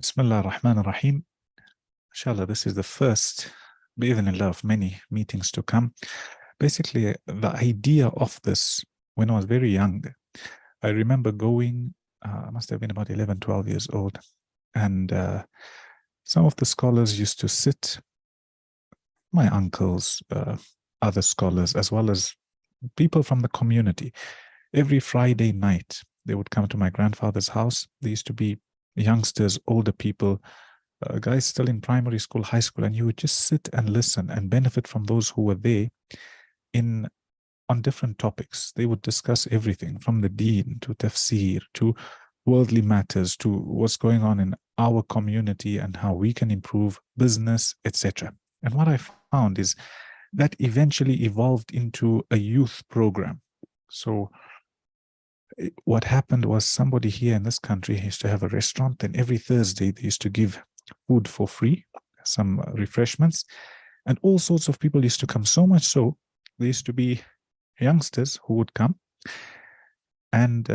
Bismillah ar-Rahman ar-Rahim. Inshallah, this is the first, bi'idhnillah, of many meetings to come. Basically, the idea of this, when I was very young, I remember going, I must have been about 11, 12 years old, and some of the scholars used to sit, my uncles, other scholars, as well as people from the community. Every Friday night, they would come to my grandfather's house. There used to be youngsters, older people, guys still in primary school, high school, and you would just sit and listen and benefit from those who were there on different topics. They would discuss everything from the deen to tafsir to worldly matters to what's going on in our community and how we can improve business, etc. And what I found is that eventually evolved into a youth program. So what happened was somebody here in this country used to have a restaurant, and every Thursday they used to give food for free, some refreshments, and all sorts of people used to come. So much so, there used to be youngsters who would come, and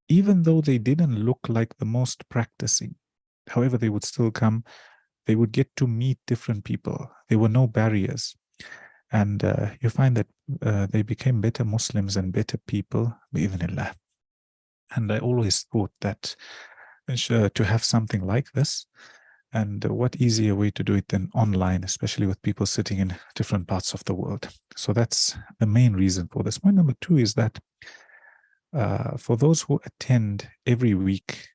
even though they didn't look like the most practicing, however, they would still come. They would get to meet different people. There were no barriers. And you find that they became better Muslims and better people, bi'idhnillah. And I always thought that to have something like this, and what easier way to do it than online, especially with people sitting in different parts of the world. So that's the main reason for this. Point number two is that for those who attend every week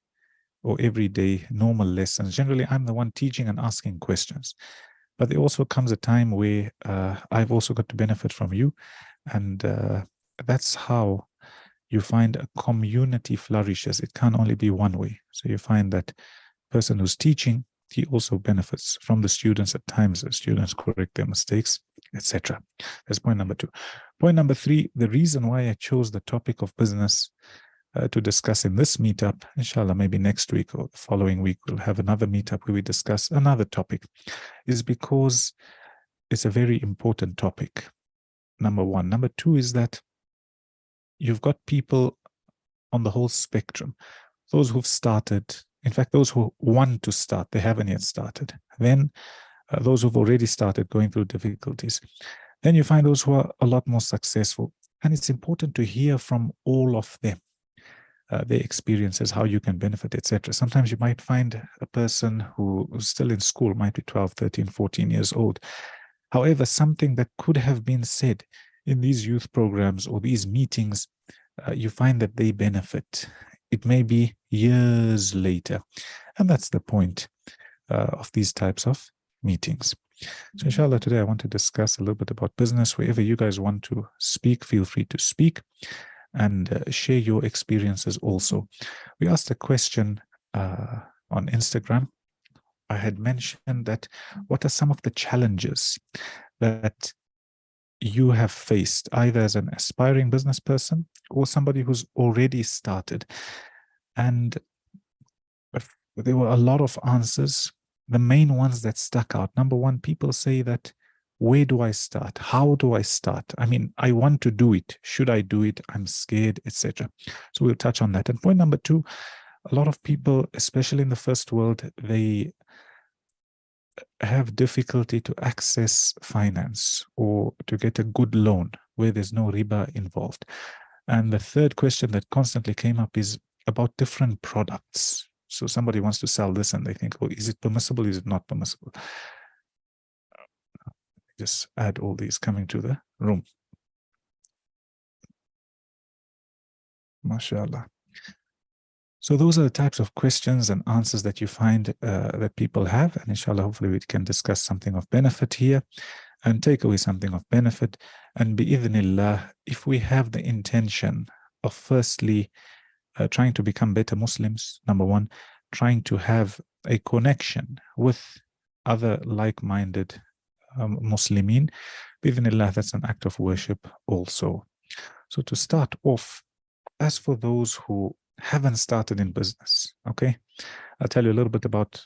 or every day normal lessons, generally I'm the one teaching and asking questions. But there also comes a time where I've also got to benefit from you. And that's how you find a community flourishes. It can't only be one way. So you find that person who's teaching, he also benefits from the students at times. The students correct their mistakes, etc. That's point number two. Point number three, the reason why I chose the topic of business to discuss in this meetup, inshallah, maybe next week or the following week, we'll have another meetup where we discuss another topic, is because it's a very important topic. Number one. Number two is that you've got people on the whole spectrum. Those who've started, in fact, those who want to start, they haven't yet started. Then those who've already started going through difficulties. Then you find those who are a lot more successful. And it's important to hear from all of them. Their experiences, how you can benefit, etc. Sometimes you might find a person who's still in school, might be 12, 13, 14 years old. However, something that could have been said in these youth programs or these meetings, you find that they benefit. It may be years later. And that's the point of these types of meetings. So inshallah, today I want to discuss a little bit about business. Wherever you guys want to speak, feel free to speak and share your experiences also. We asked a question on Instagram. I had mentioned that what are some of the challenges that you have faced, either as an aspiring business person or somebody who's already started? And there were a lot of answers. The main ones that stuck out. Number one, people say that, where do I start? How do I start? I mean, I want to do it. Should I do it? I'm scared, etc. So we'll touch on that. And point number two, a lot of people, especially in the first world, they have difficulty to access finance or to get a good loan where there's no riba involved. And the third question that constantly came up is about different products. So somebody wants to sell this and they think, oh, is it permissible? Is it not permissible? Just add all these coming to the room. MashaAllah. So those are the types of questions and answers that you find that people have. And inshallah, hopefully we can discuss something of benefit here and take away something of benefit. And bi'idhnillah, if we have the intention of firstly trying to become better Muslims, number one, trying to have a connection with other like-minded Muslimin, bi'idhnillah, that's an act of worship also. So to start off, as for those who haven't started in business, okay, I'll tell you a little bit about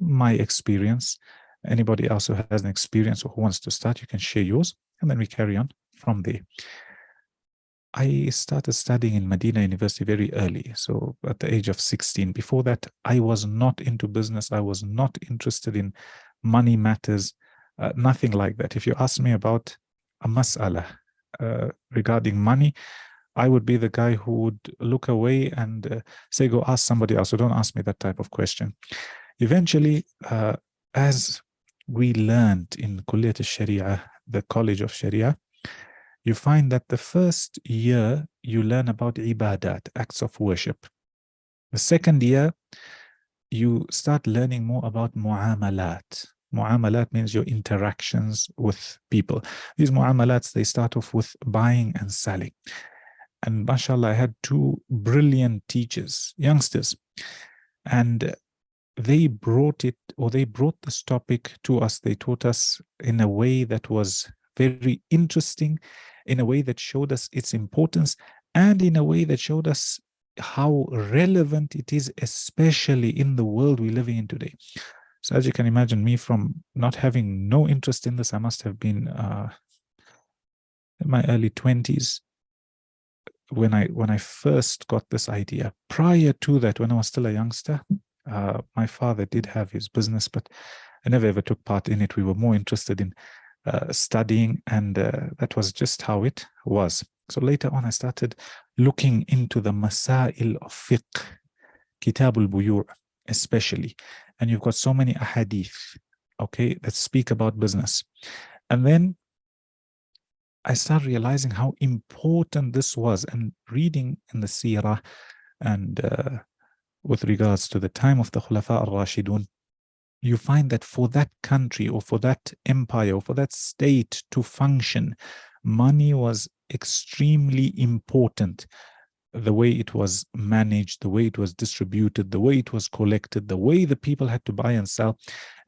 my experience. Anybody else who has an experience or who wants to start, you can share yours, and then we carry on from there. I started studying in Medina University very early, so at the age of 16. Before that, I was not into business. I was not interested in money matters, nothing like that. If you ask me about a mas'ala regarding money, I would be the guy who would look away and say, go ask somebody else. So don't ask me that type of question. Eventually, as we learned in Kulliyat al-Sharia, the College of Sharia, you find that the first year you learn about ibadat, acts of worship. The second year, you start learning more about mu'amalat. Mu'amalat means your interactions with people. These mu'amalats, they start off with buying and selling. And mashallah, I had two brilliant teachers, youngsters, and they brought this topic to us. They taught us in a way that was very interesting, in a way that showed us its importance, and in a way that showed us how relevant it is, especially in the world we're living in today. So as you can imagine, me from not having no interest in this, I must have been in my early 20s when I first got this idea. Prior to that, when I was still a youngster, my father did have his business, but I never ever took part in it. We were more interested in studying, and that was just how it was. So later on, I started looking into the masail of fiqh, kitab al-buyu' especially, and you've got so many ahadith, okay, that speak about business. And then I started realizing how important this was, and reading in the seerah and with regards to the time of the Khulafa al-Rashidun, you find that for that country or for that empire or for that state to function, money was extremely important. The way it was managed, the way it was distributed, the way it was collected, the way the people had to buy and sell.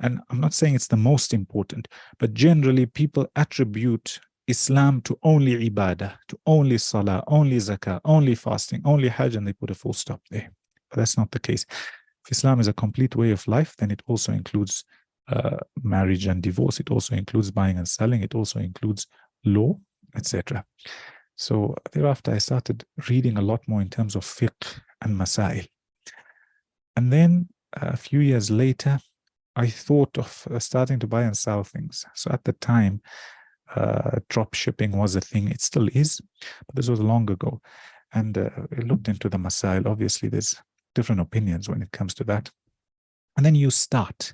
And I'm not saying it's the most important, but generally people attribute Islam to only ibadah, to only salah, only zakah, only fasting, only hajj, and they put a full stop there. But that's not the case. If Islam is a complete way of life, then it also includes marriage and divorce. It also includes buying and selling. It also includes law, etc. So thereafter, I started reading a lot more in terms of fiqh and masail. And then a few years later, I thought of starting to buy and sell things. So at the time, drop shipping was a thing. It still is, but this was long ago. And I looked into the masail. Obviously, there's different opinions when it comes to that. And then you start.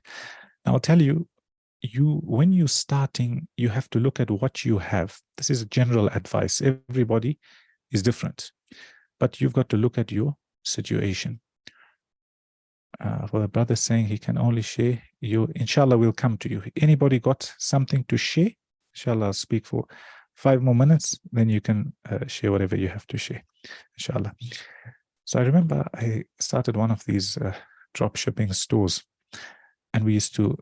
Now, I'll tell you, when you're starting, you have to look at what you have. This is general advice. Everybody is different, but you've got to look at your situation. For the brother saying he can only share, inshallah, will come to you. Anybody got something to share? Inshallah, I'll speak for 5 more minutes, then you can share whatever you have to share, inshallah. So I remember I started one of these drop shipping stores, and we used to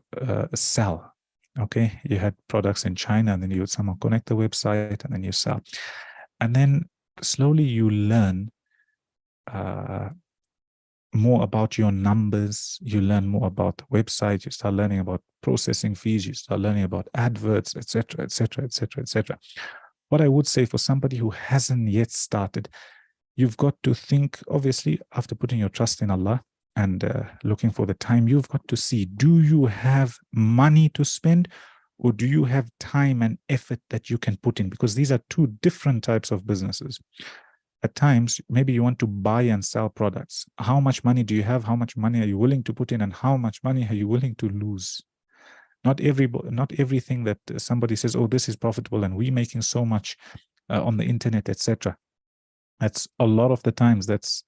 sell. Okay, you had products in China, and then you would somehow connect the website, and then you sell. And then slowly you learn more about your numbers. You learn more about the website. You start learning about processing fees. You start learning about adverts, etc., etc., etc., etc. What I would say for somebody who hasn't yet started, you've got to think, obviously, after putting your trust in Allah and looking for the time, you've got to see, do you have money to spend, or do you have time and effort that you can put in? Because these are two different types of businesses. At times, maybe you want to buy and sell products. How much money do you have? How much money are you willing to put in? And how much money are you willing to lose? Not everything that somebody says, oh, this is profitable and we're making so much on the internet, etc. That's a lot of the times that's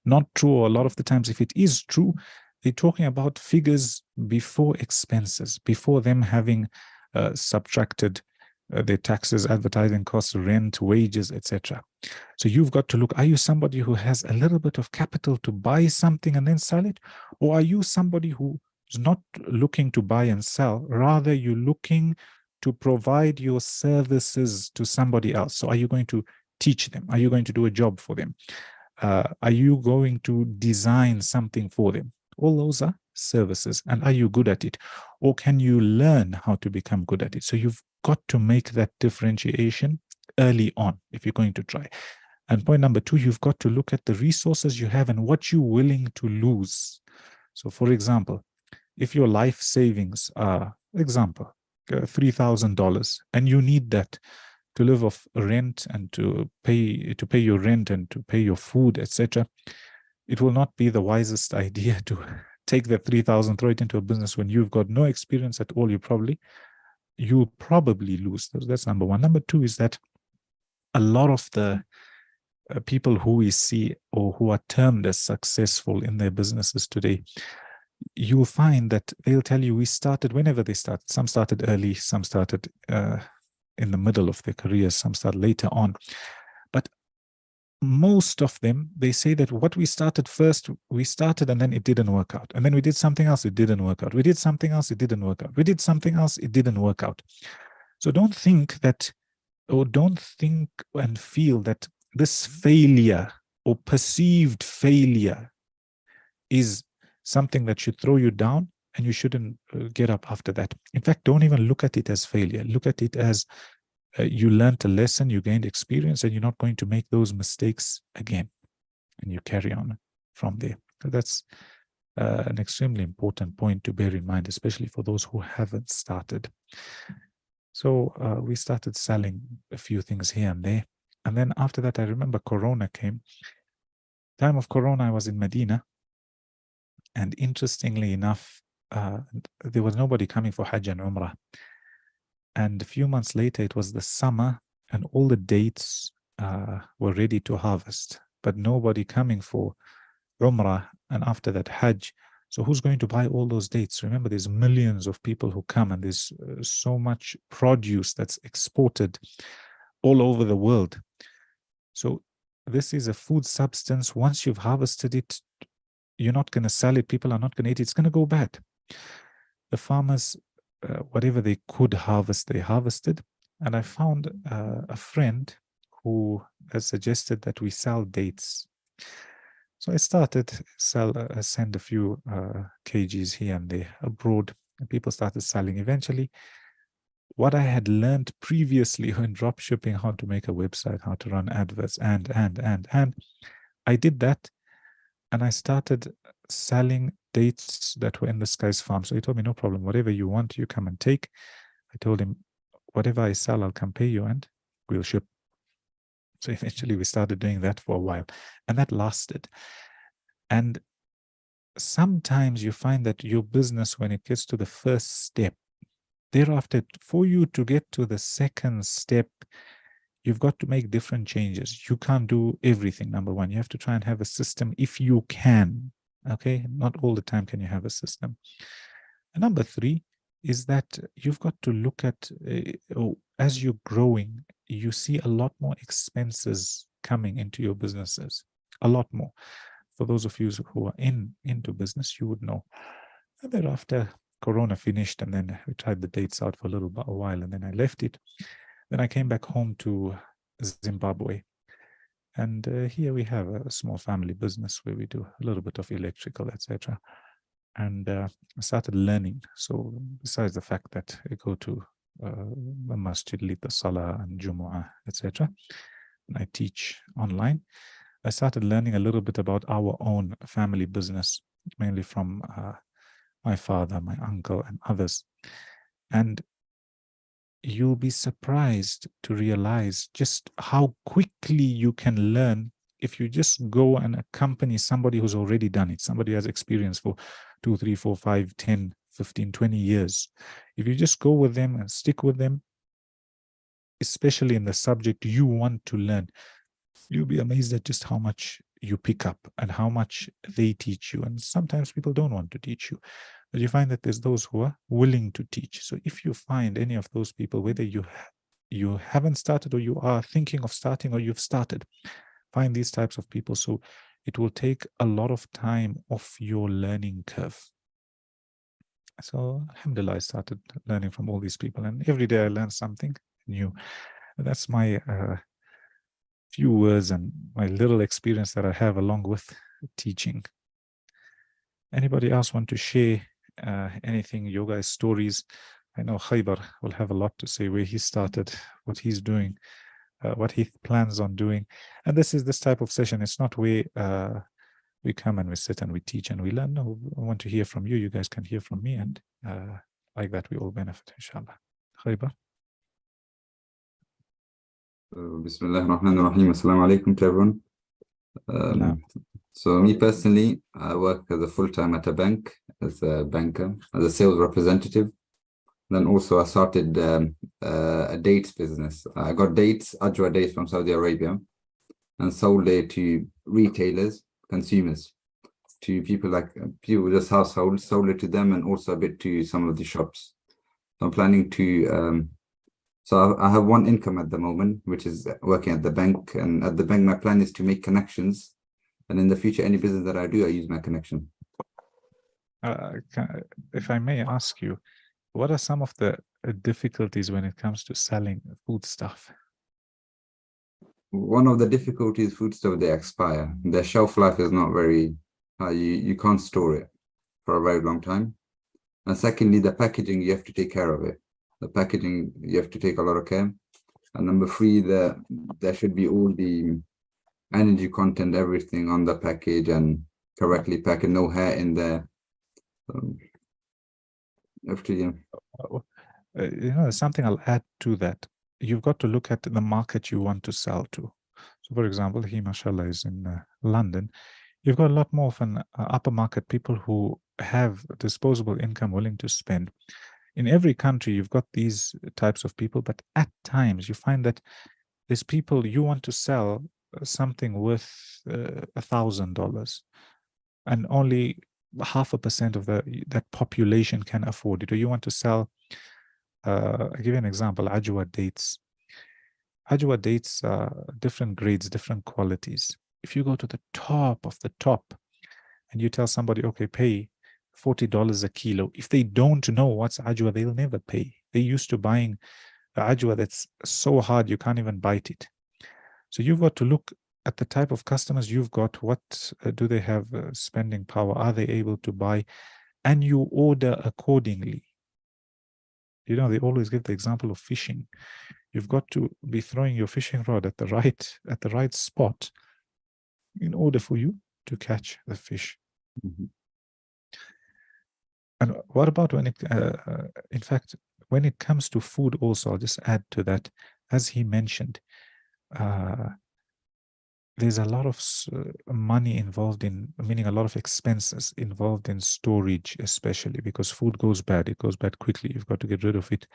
not true. Or a lot of the times, if it is true, they're talking about figures before expenses, before them having subtracted their taxes, advertising costs, rent, wages, etc. So you've got to look, are you somebody who has a little bit of capital to buy something and then sell it? Or are you somebody who is not looking to buy and sell, rather you're looking to provide your services to somebody else? So are you going to teach them? Are you going to do a job for them? Are you going to design something for them? All those are services. And are you good at it? Or can you learn how to become good at it? So you've got to make that differentiation early on if you're going to try. And point number two, you've got to look at the resources you have and what you're willing to lose. So for example, if your life savings are, example, $3,000, and you need that to live off rent and to pay your rent and to pay your food, etc., it will not be the wisest idea to take that 3,000, throw it into a business when you've got no experience at all. You'll probably lose. That's number one. Number two is that a lot of the people who we see or who are termed as successful in their businesses today, you'll find that they'll tell you we started whenever they start. Some started early, some started in the middle of their careers, some start later on. But most of them, they say that what we started first, we started and then it didn't work out. And then we did something else, it didn't work out. We did something else, it didn't work out. We did something else, it didn't work out. So don't think and feel that this failure or perceived failure is something that should throw you down and you shouldn't get up after that. In fact, don't even look at it as failure. Look at it as you learned a lesson, you gained experience, and you're not going to make those mistakes again. And you carry on from there. So that's an extremely important point to bear in mind, especially for those who haven't started. So we started selling a few things here and there. And then after that, I remember Corona came. Time of Corona, I was in Medina. And interestingly enough, there was nobody coming for Hajj and Umrah. And a few months later, it was the summer and all the dates were ready to harvest, but nobody coming for Umrah and after that Hajj. So who's going to buy all those dates? Remember, there's millions of people who come and there's so much produce that's exported all over the world. So this is a food substance. Once you've harvested it, you're not going to sell it. People are not going to eat it. It's going to go bad. The farmers, whatever they could harvest, they harvested. And I found a friend who has suggested that we sell dates. So I started send a few kgs here and there abroad, and people started selling. Eventually, what I had learned previously in drop shipping, how to make a website, how to run adverts, and I did that, and I started selling dates that were in this guy's farm. So he told me, no problem, whatever you want, you come and take. I told him, whatever I sell, I'll come pay you and we'll ship. So eventually we started doing that for a while, and that lasted. And sometimes you find that your business, when it gets to the first step, thereafter, for you to get to the second step, you've got to make different changes. You can't do everything, number one. You have to try and have a system if you can. Okay, not all the time can you have a system. And number three is that you've got to look at, as you're growing, you see a lot more expenses coming into your businesses, a lot more. For those of you who are into business, you would know. And then after Corona finished, and then we tried the dates out for a while, and then I left it. Then I came back home to Zimbabwe. And here we have a small family business where we do a little bit of electrical, etc. And I started learning. So besides the fact that I go to the masjid, lead the salah and Jumu'ah, etc., and I teach online, I started learning a little bit about our own family business, mainly from my father, my uncle, and others. And you'll be surprised to realize just how quickly you can learn if you just go and accompany somebody who's already done it, somebody who has experience for 2, 3, 4, 5, 10, 15, 20 years. If you just go with them and stick with them, especially in the subject you want to learn, you'll be amazed at just how much you pick up and how much they teach you. And sometimes people don't want to teach you, but you find that there's those who are willing to teach. So if you find any of those people, whether you haven't started or you are thinking of starting or you've started, find these types of people. So it will take a lot of time off your learning curve. So alhamdulillah, I started learning from all these people, and every day I learn something new. And that's my few words and my little experience that I have along with teaching. Anybody else want to share anything, your guys' stories? I know Khaybar will have a lot to say, where he started, what he's doing. what he plans on doing. And this type of session. It's not we come and we sit and we teach and we learn. No, I want to hear from you. You guys can hear from me, and like that we all benefit, inshallah. Khaybar. Bismillah ar-Rahman ar-Rahim. Assalamu alaikum to everyone. So me personally, I work as a full-time at a bank, as a banker, as a sales representative. Then also I started a dates business. I got dates, Ajwa dates from Saudi Arabia, and sold it to retailers, consumers, to people just households, sold it to them, and also a bit to some of the shops. So I'm planning to, so I have one income at the moment, which is working at the bank, and at the bank my plan is to make connections, and in the future any business that I do, I use my connection. If I may ask you, what are some of the difficulties when it comes to selling food stuff? One of the difficulties, food stuff, they expire. Their shelf life is not very high. You can't store it for a very long time. And secondly, the packaging, you have to take care of it. The packaging, you have to take a lot of care. And number three, there should be all the energy content, everything on the package, and correctly packed, no hair in there. Something I'll add to that. You've got to look at the market you want to sell to. So, for example, he, mashallah, is in London. You've got a lot more of an upper market people who have disposable income willing to spend. In every country, you've got these types of people, but at times you find that there's people you want to sell something worth $1,000, and only 0.5% of that population can afford it. Or you want to sell, I'll give you an example, Ajwa dates. Ajwa dates are different grades, different qualities. If you go to the top of the top and you tell somebody, okay, pay $40 a kilo, if they don't know what's Ajwa, they'll never pay. They're used to buying Ajwa that's so hard you can't even bite it. So you've got to look at the type of customers you've got. What do they have spending power? Are they able to buy? And you order accordingly. They always give the example of fishing. You've got to be throwing your fishing rod at the right spot in order for you to catch the fish. Mm-hmm. And what about when in fact, when it comes to food also, I'll just add to that, as he mentioned, there's a lot of money involved in, meaning a lot of expenses involved in storage, especially because food goes bad. It goes bad quickly. You've got to get rid of it.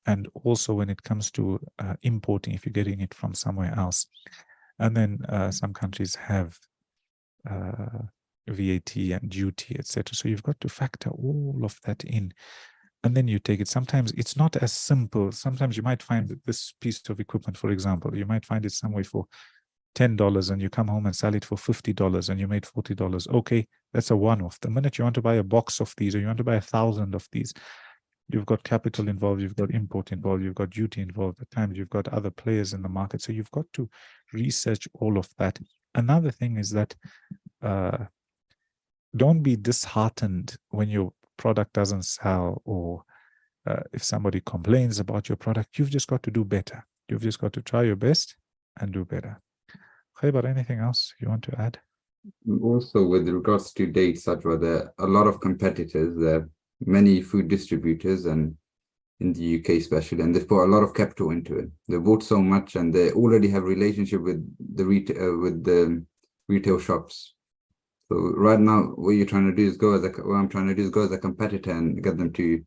And also when it comes to importing, if you're getting it from somewhere else. And then some countries have VAT and duty, etc. So you've got to factor all of that in. And then you take it. Sometimes it's not as simple. Sometimes you might find that this piece of equipment, for example, you might find it somewhere for $10 and you come home and sell it for $50 and you made $40. Okay, that's a one-off. The minute you want to buy a box of these or you want to buy 1,000 of these, you've got capital involved, you've got import involved, you've got duty involved. At times you've got other players in the market. So you've got to research all of that. Another thing is that don't be disheartened when your product doesn't sell, or if somebody complains about your product. You've just got to do better. You've just got to try your best and do better. Khaybar, anything else you want to add? Also, with regards to dates, there are a lot of competitors. There are many food distributors, and in the UK especially, and they've put a lot of capital into it. They bought so much, and they already have relationship with the retail shops. So right now, what you're trying to do is what I'm trying to do is go as a competitor and get them to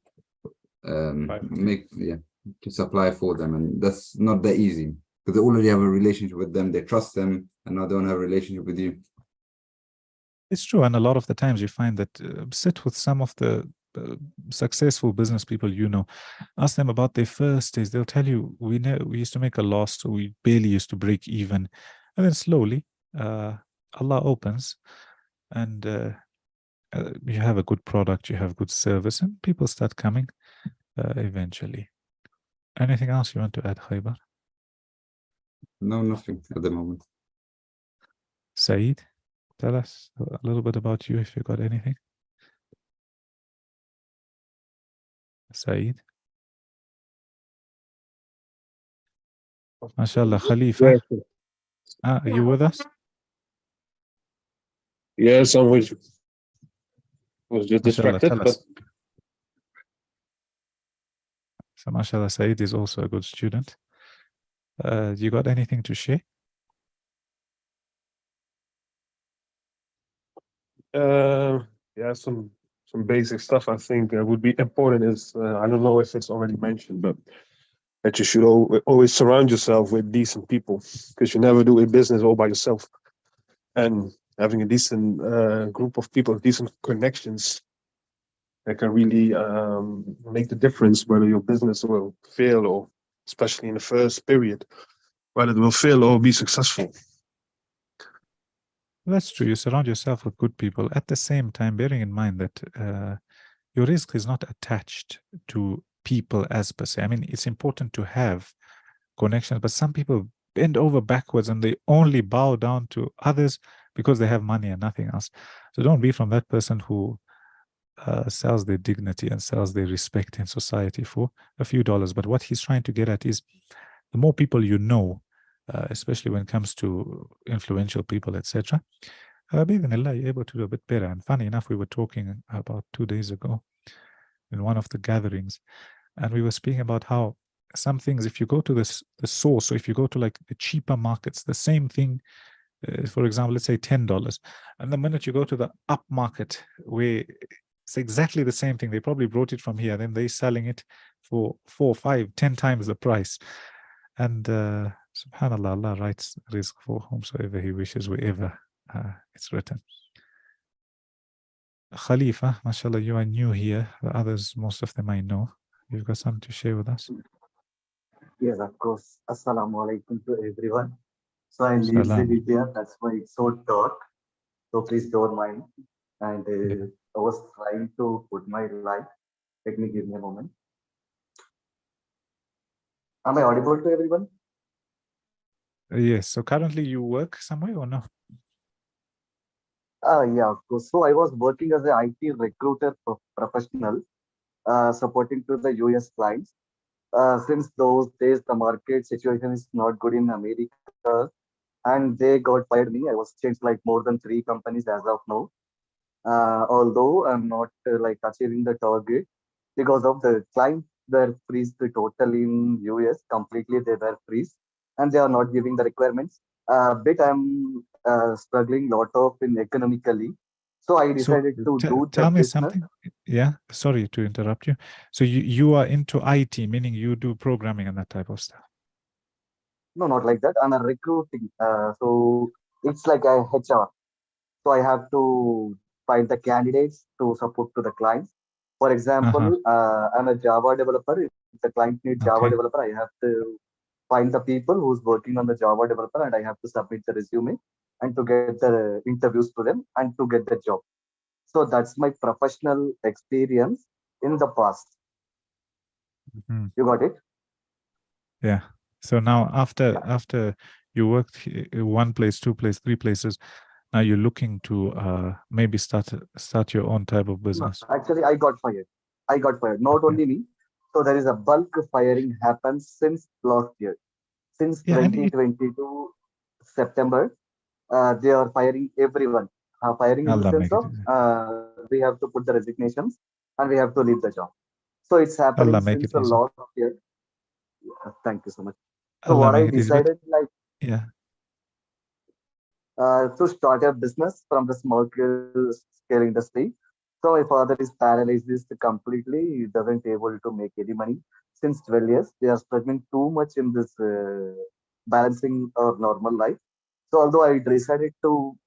to supply for them, and that's not that easy because they already have a relationship with them. They trust them, and now they don't have a relationship with you. It's true, and a lot of the times you find that sit with some of the successful business people, ask them about their first days. They'll tell you, we used to make a loss, so we barely used to break even, and then slowly Allah opens, and you have a good product, you have good service, and people start coming eventually. Anything else you want to add, Khaybar? No, nothing at the moment. Saeed, tell us a little bit about you if you got anything. Saeed? MashaAllah, Khalifa. Yes, Are you with us? yes, I'm with you. Was just MashaAllah, distracted, tell but us. So, MashaAllah, Saeed is also a good student. You got anything to share? yeah, some basic stuff I think would be important is I don't know if it's already mentioned, but that you should always surround yourself with decent people because you never do a business all by yourself. And having a decent group of people, decent connections, that can really make the difference whether your business will fail or, especially in the first period, whether it will fail or be successful. That's true. You surround yourself with good people. At the same time, bearing in mind that your risk is not attached to people as per se. I mean, it's important to have connections, but some people bend over backwards and they only bow down to others because they have money and nothing else. So don't be from that person who sells their dignity and sells their respect in society for a few dollars. But what he's trying to get at is the more people you know, especially when it comes to influential people, etc., Bismillah, you're able to do a bit better. And funny enough, we were talking about 2 days ago in one of the gatherings, and we were speaking about how some things, if you go to the source, or if you go to like the cheaper markets, the same thing, for example, let's say $10, and the minute you go to the up market where it's exactly the same thing, they probably brought it from here, then they're selling it for 4, 5, 10 times the price. And subhanallah, Allah writes rizq for whomsoever he wishes, wherever it's written. Khalifa, mashallah, you are new here. The others, most of them I know. You've got something to share with us? Yes, of course. Assalamu alaikum to everyone. So I live in Salam. India, that's why it's so dark. So please don't mind. And Yeah. I was trying to put my light. Let me give me a moment. Am I audible to everyone? Yes. So currently you work somewhere or no? Yeah, of course. So I was working as an IT recruiter professional, supporting to the US clients. Since those days, the market situation is not good in America, and they got fired me. I was changed like more than 3 companies as of now. Although I'm not like achieving the target because of the client were freeze totally in US completely they were freeze and they are not giving the requirements. Bit I'm struggling lot of in economically, so I So decided to do the tell me business. something. Yeah. Sorry to interrupt you. So you are into IT, meaning you do programming and that type of stuff. No, not like that. I'm a recruiting. So it's like a HR. So I have to find the candidates to support to the clients. For Uh-huh. example, I'm a Java developer. If the client needs Java Okay. developer, I have to find the people who's working on the Java developer, and I have to submit the resume and to get the interviews to them and to get the job. So that's my professional experience in the past. Mhm. You got it? Yeah. So now Yeah. after you worked one place, two places, three places, now you're looking to maybe start your own type of No, business. actually, I got fired. I got fired. Not Okay. only me. So there is a bulk firing happens since last year. Since Yeah, and it 2022 September, they are firing everyone. Firing in the Allah sense make of it easy. we have to put the resignations and we have to leave the job. So it's happening Allah make since it the easy. last year. Thank you so much. So Allah what I make it easy. But decided like yeah. to start a business from the scale industry. So my father is paralyzed completely. He doesn't able to make any money since 12 years. They are struggling too much in this balancing our normal life. So although I decided to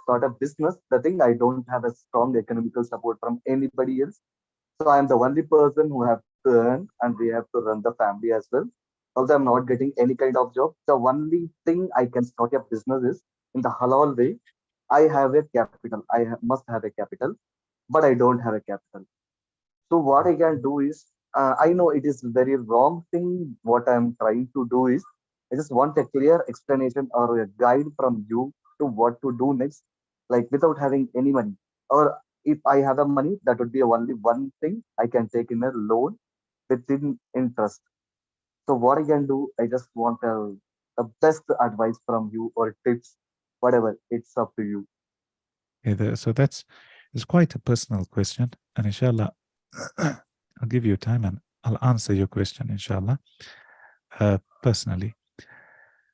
start a business, the thing I don't have a strong economical support from anybody else. So I am the only person who have to earn and we have to run the family as well. Although I'm not getting any kind of job, the only thing I can start a business is in the halal way. I have a capital. Must have a capital, but I don't have a capital. So what I can do is, I know it is very wrong thing. What I'm trying to do is, I just want a clear explanation or a guide from you to what to do next, like without having any money. Or if I have a money, that would be only one thing I can take in a loan within interest. So what I can do, I just want a the best advice from you or tips, whatever. It's up to you. So it's quite a personal question, and inshallah, I'll give you time and I'll answer your question, inshallah, personally.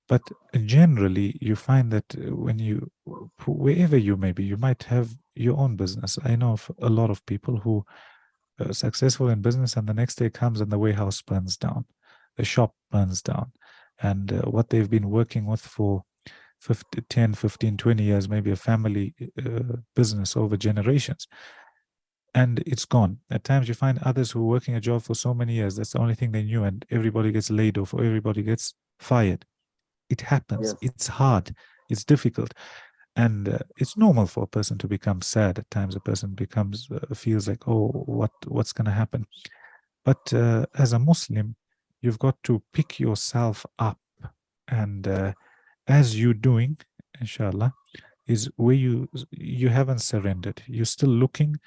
But generally, you find that when you, wherever you may be, you might have your own business. I know of a lot of people who are successful in business, and the next day comes and the warehouse burns down, the shop burns down, and what they've been working with for 10, 15, 20 years, maybe a family business over generations, and it's gone. At times you find others who are working a job for so many years, that's the only thing they knew, and everybody gets laid off or everybody gets fired. It happens. Yes. It's hard. It's difficult. And it's normal for a person to become sad. At times a person becomes, feels like, oh, what's going to happen? But as a Muslim, you've got to pick yourself up. And as you're doing, inshallah, is where you haven't surrendered. You're still looking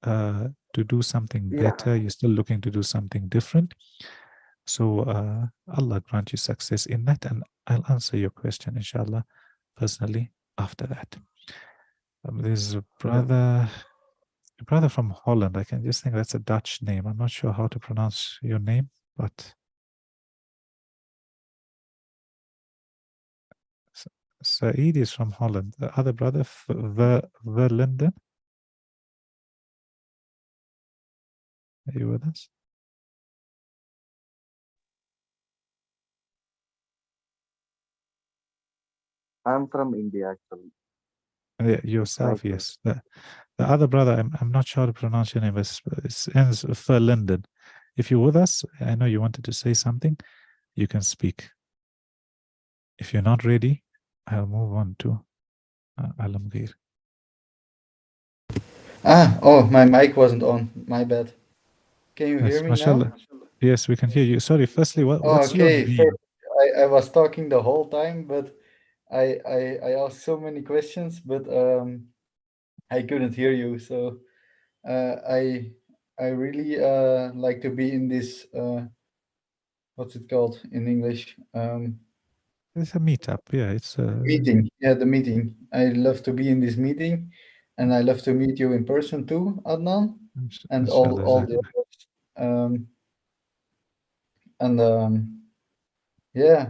to do something Yeah. better. You're still looking to do something different. So Allah grant you success in that, and I'll answer your question, inshallah, personally after that. There's a brother from Holland. I can just think that's a Dutch name. I'm not sure how to pronounce your name, but Saeed is from Holland. The other brother, Verlinden, are you with us? I'm from India actually. Yourself, Myself. yes. The other brother, I'm not sure how to pronounce your name. It ends Verlinden. If you're with us, I know you wanted to say something. You can speak. If you're not ready, I'll move on to Alamgir. Oh, my mic wasn't on. My bad. Can you hear Yes, me now? mashallah. Yes, we can hear you. Sorry, firstly, Oh, what's your okay. name? I was talking the whole time, but I asked so many questions, but I couldn't hear you. So uh, I I really like to be in this what's it called in English? It's a meetup. Yeah, it's Meeting. Yeah, the meeting. I love to be in this meeting, and I love to meet you in person too, Adnan, and inshallah. all the others. Um, and yeah,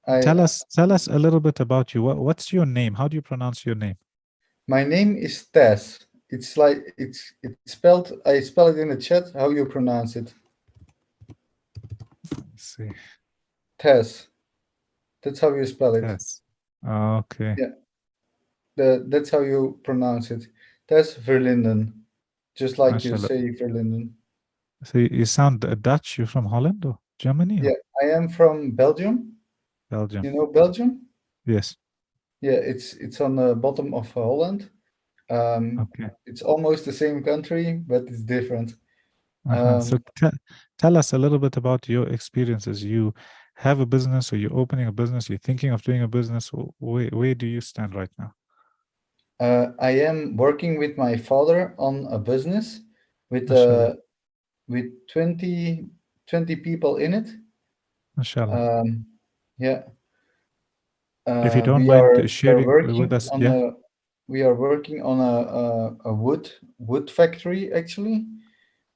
I Tell us a little bit about you. What's your name? How do you pronounce your name? my name is Tess. It's like it's spelled. I spell it in the chat. How you pronounce it? Let's see. Tess. That's how you spell it. Yes. Okay. Yeah. That's how you pronounce it. Tess Verlinden. Just like you Mashallah. say Verlinden. So you sound Dutch. You're from Holland or Germany Yeah, or I am from Belgium. Belgium? You know Belgium? Yes. Yeah, it's on the bottom of Holland. Okay. It's almost the same country, but it's different. So tell us a little bit about your experiences. You have a business, or you're opening a business, you're thinking of doing a business. Where do you stand right now? I am working with my father on a business with Mashallah. 20 people in it. Mashallah. Yeah, If you don't we mind are sharing with working us, on yeah. a wood factory actually.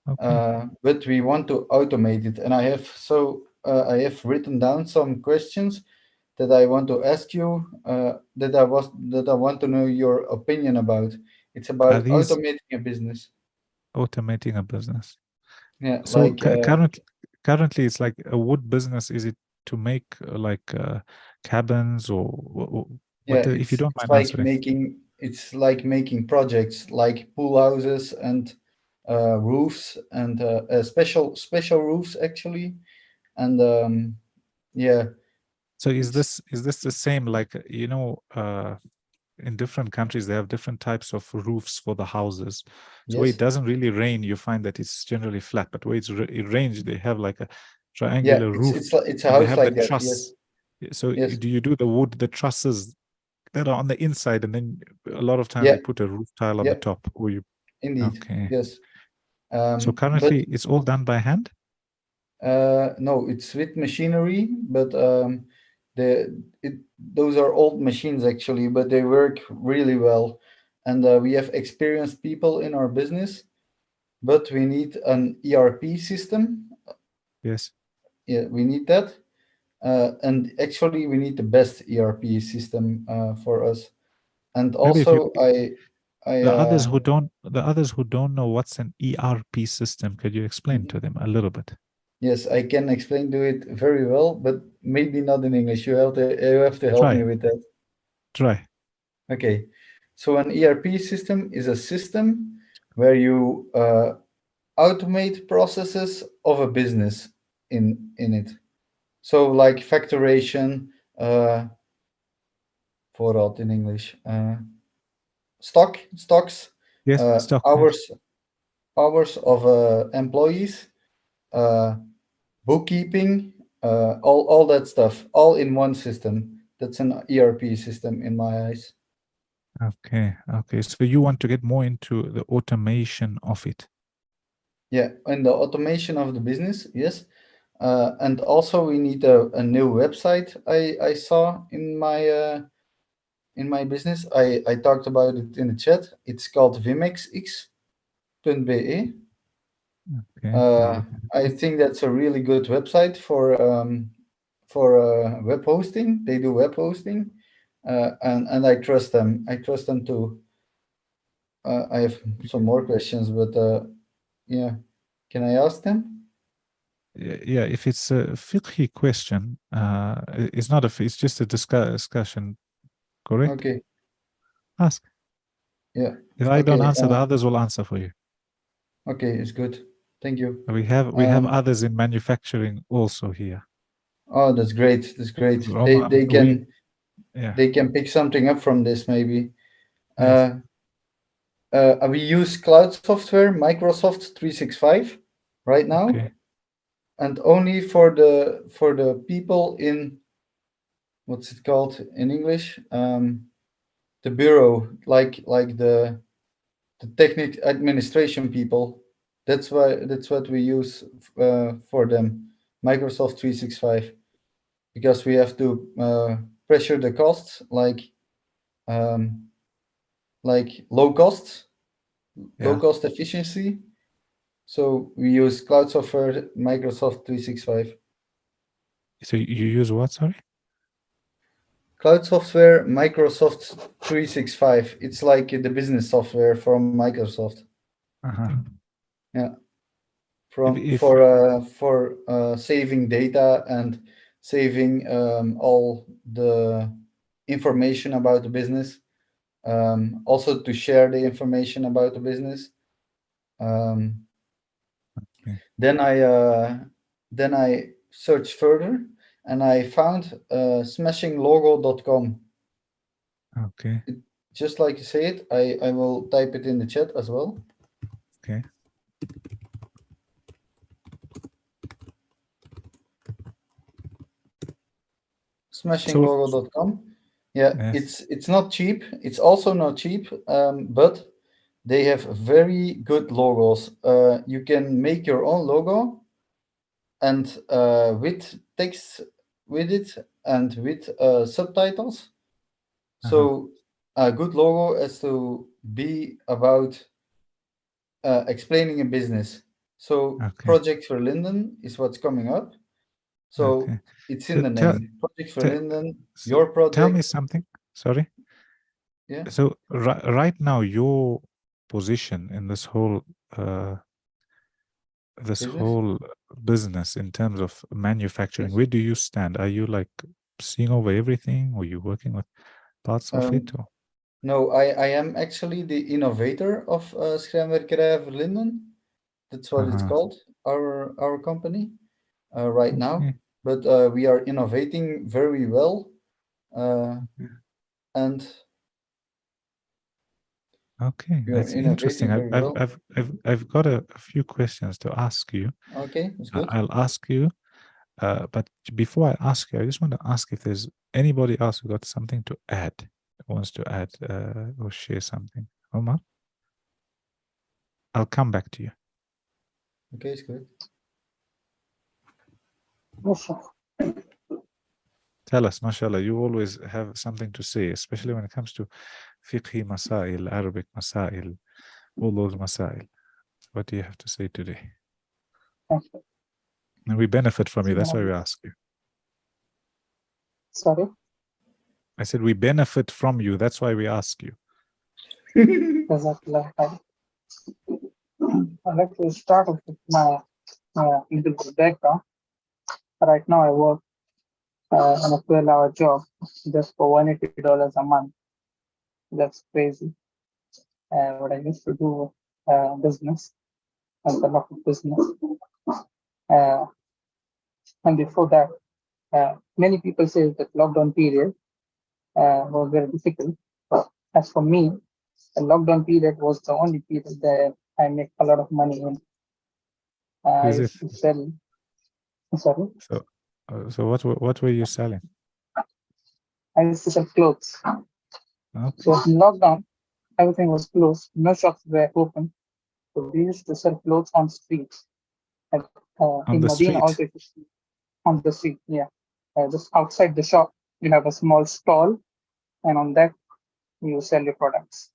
Okay. But we want to automate it, and I have written down some questions that I want to ask you, that I want to know your opinion about. It's Are about these automating a business. automating a business? Yeah, So like currently, it's like a wood business. Is it to make cabins or yeah, if you don't it's mind answering? like making projects like pool houses and roofs and special roofs actually, and yeah, So is it's this the same, like in different countries they have different types of roofs for the houses. So where it yes, doesn't really rain, you find that it's generally flat, but where it rains, they have like a yeah, triangular roof, it's a and they house have the like that. Yes, truss. So yes, do you do the trusses that are on the inside, and then a lot of times yeah, you put a roof tile on the yeah, top, or you indeed, okay. yes. So But currently it's all done by hand? no, it's with machinery, but those are old machines actually, but they work really well. And we have experienced people in our business, but we need an ERP system. Yes. Yeah, we need that. And actually, we need the best ERP system for us. And Maybe if you, also, I the others who don't know what's an ERP system, could you explain to them a little bit? yes, I can explain to it very well, but maybe not in English. You have to help Try. me with that. Try. Okay. So an ERP system is a system where you automate processes of a business in it. So like facturation, voorraad in English, stocks, Yes. Stop. hours of employees, bookkeeping, all that stuff, all in one system. That's an ERP system in my eyes. Okay. Okay. So you want to get more into the automation of it. Yeah, and the automation of the business, yes. And also we need a new website I saw in my business. I talked about it in the chat. It's called vimexx.be. Okay. I think that's a really good website for web hosting. They do web hosting, and I trust them. I trust them too. I have some more questions, but yeah, can I ask them? Yeah, if it's a fiqhi question, it's not it's just a discussion, correct? Okay. Ask. Yeah. If I don't Okay. answer, the others will answer for you. Okay, it's good. Thank you. We have others in manufacturing also here. Oh, that's great. That's great. Roma, They can yeah. they can pick something up from this maybe. Yes. We use cloud software, Microsoft 365 right now. Okay. And only for the people in, what's it called in English? The bureau, like the technical administration people. That's what we use for them, Microsoft 365, because we have to pressure the costs like low cost efficiency. So we use cloud software, Microsoft 365. So you use what, sorry? Cloud software, Microsoft 365. It's like the business software from Microsoft. Yeah. For saving data and saving all the information about the business. Also to share the information about the business. Then I searched further and I found smashinglogo.com. Okay. Just like you say it, I will type it in the chat as well. Okay. Smashinglogo.com. Yeah, Yes. it's not cheap. It's also not cheap, but they have very good logos. You can make your own logo and with text with it and with subtitles. So a good logo has to be about explaining a business. So Project for Linden is what's coming up. So it's in the name. Project for Linden, your project. Tell me something. Sorry. Yeah. So right now, your position in this whole business in terms of manufacturing, where do you stand? Are you like seeing over everything, or you working with parts of it? Or? No, I am actually the innovator of Schrijnwerkerij Verlinden. That's what it's called, our company right now. But we are innovating very well, and okay, that's interesting. I've got a few questions to ask you. Okay, that's good. I'll ask you, but before I ask you, I just want to ask if there's anybody else who got something to add, wants to add or share something. Omar, I'll come back to you. Okay, it's good. Tell us, mashallah, you always have something to say, especially when it comes to fiqhi masail, Arabic masail, all those masail. What do you have to say today? Okay. And we benefit from you. That's why we ask you. Sorry. I said we benefit from you. That's why we ask you. Jazakallah khair. I'd like to start off with my little background. Right now, I work on a 12-hour job just for $180 a month. That's crazy. What I used to do business and a lot of business. And before that, many people say that lockdown period was very difficult. But as for me, the lockdown period was the only period that I make a lot of money in. I Is it? used to sell. Sorry, So what were you selling? I used to sell clothes. Okay. So in lockdown, everything was closed. No shops were open. So we used to sell clothes on streets. And, On in the Medina street? also, on the street, yeah. Just outside the shop, you have a small stall, and on that you sell your products.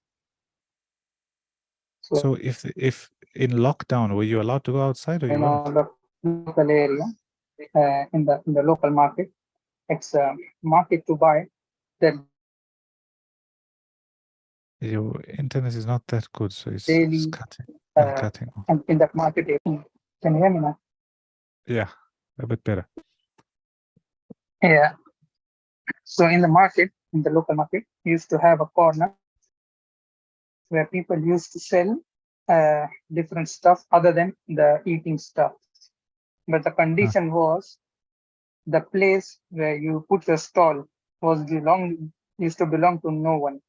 So if in lockdown, were you allowed to go outside or you in weren't? the local area, in the local market, it's a market to buy. That Your internet is not that good, so it's daily, cutting and cutting off. and in that market, can you hear me now? Yeah, a bit better. Yeah. So in the market, in the local market, you used to have a corner where people used to sell different stuff other than the eating stuff. But the condition was the place where you put your stall used to belong to no one.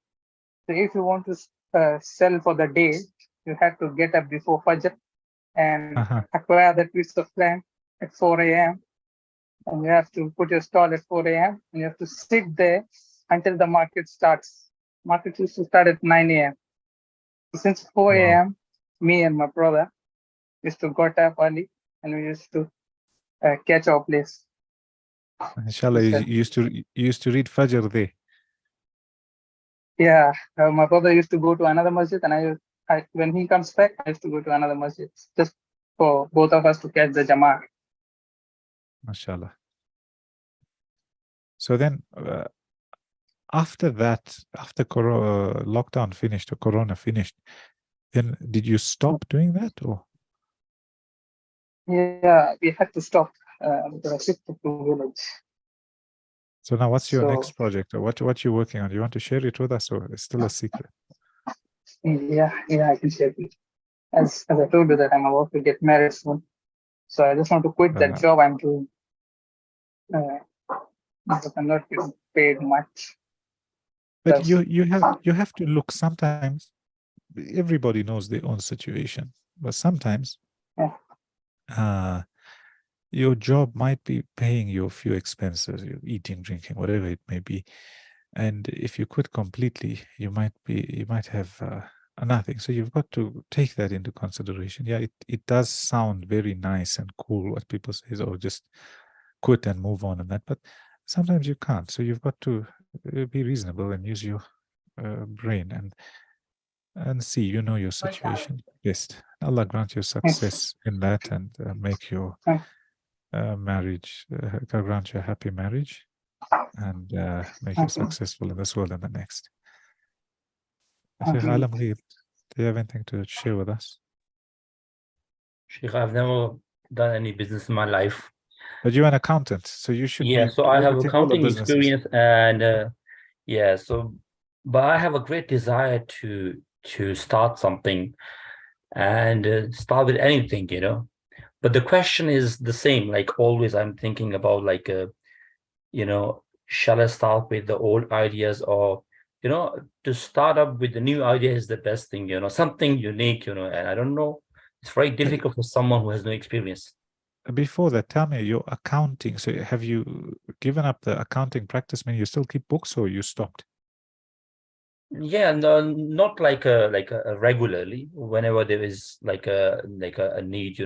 So if you want to sell for the day, you have to get up before Fajr and acquire that piece of land at 4 a.m. And you have to put your stall at 4 a.m. and you have to sit there until the market starts. Market used to start at 9 a.m. Since 4 a.m., me and my brother used to got up early and we used to catch our place. Inshallah, you used to read Fajr there. Yeah, my brother used to go to another masjid, and when he comes back, I used to go to another masjid just for both of us to catch the Jama'ah. MashaAllah. So then, after that, after lockdown finished or Corona finished, then did you stop doing that or? Yeah, we had to stop because I shifted to village. So now what's your next project or what you're working on? Do you want to share it with us or it's still a secret? Yeah, I can share it. As I told you that I'm about to get married soon. So I just want to quit that job I'm doing. Because I'm not getting paid much. But you have to look sometimes. Everybody knows their own situation, but sometimes your job might be paying you a few expenses, your eating, drinking, whatever it may be. And if you quit completely, you might have nothing. So you've got to take that into consideration. Yeah, it does sound very nice and cool what people say is, oh, just quit and move on and that, but sometimes you can't. So you've got to be reasonable and use your brain and see, you know, your situation best. Allah grant you success in that and make your marriage, grant you a happy marriage and make you successful in this world and the next. Sheikh Alam Gheed, do you have anything to share with us? Sheikh, I've never done any business in my life. But you're an accountant, so you should be so I have accounting experience and but I have a great desire to start something and start with anything, you know. But the question is the same, like always I'm thinking about like shall I start with the old ideas or to start up with the new idea is the best thing, something unique, and I don't know, it's very difficult for someone who has no experience. Before that, tell me your accounting. So have you given up the accounting practice? I mean, you still keep books or you stopped? Yeah, no, not like regularly. Whenever there is like a need,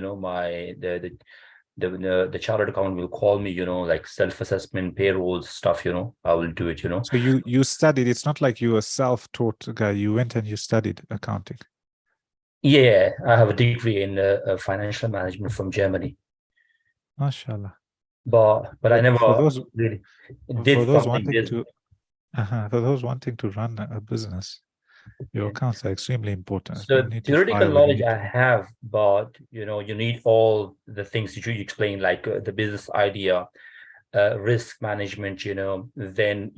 the chartered accountant will call me, like self-assessment, payrolls stuff, I will do it, So you studied, it's not like you were self-taught guy, you went and you studied accounting. Yeah, I have a degree in financial management from Germany. MashaAllah. But I never For those really did something. for those wanting to run a business, your accounts are extremely important. So You need to theoretical file, knowledge I have, but you need all the things that you explained, like the business idea, risk management, then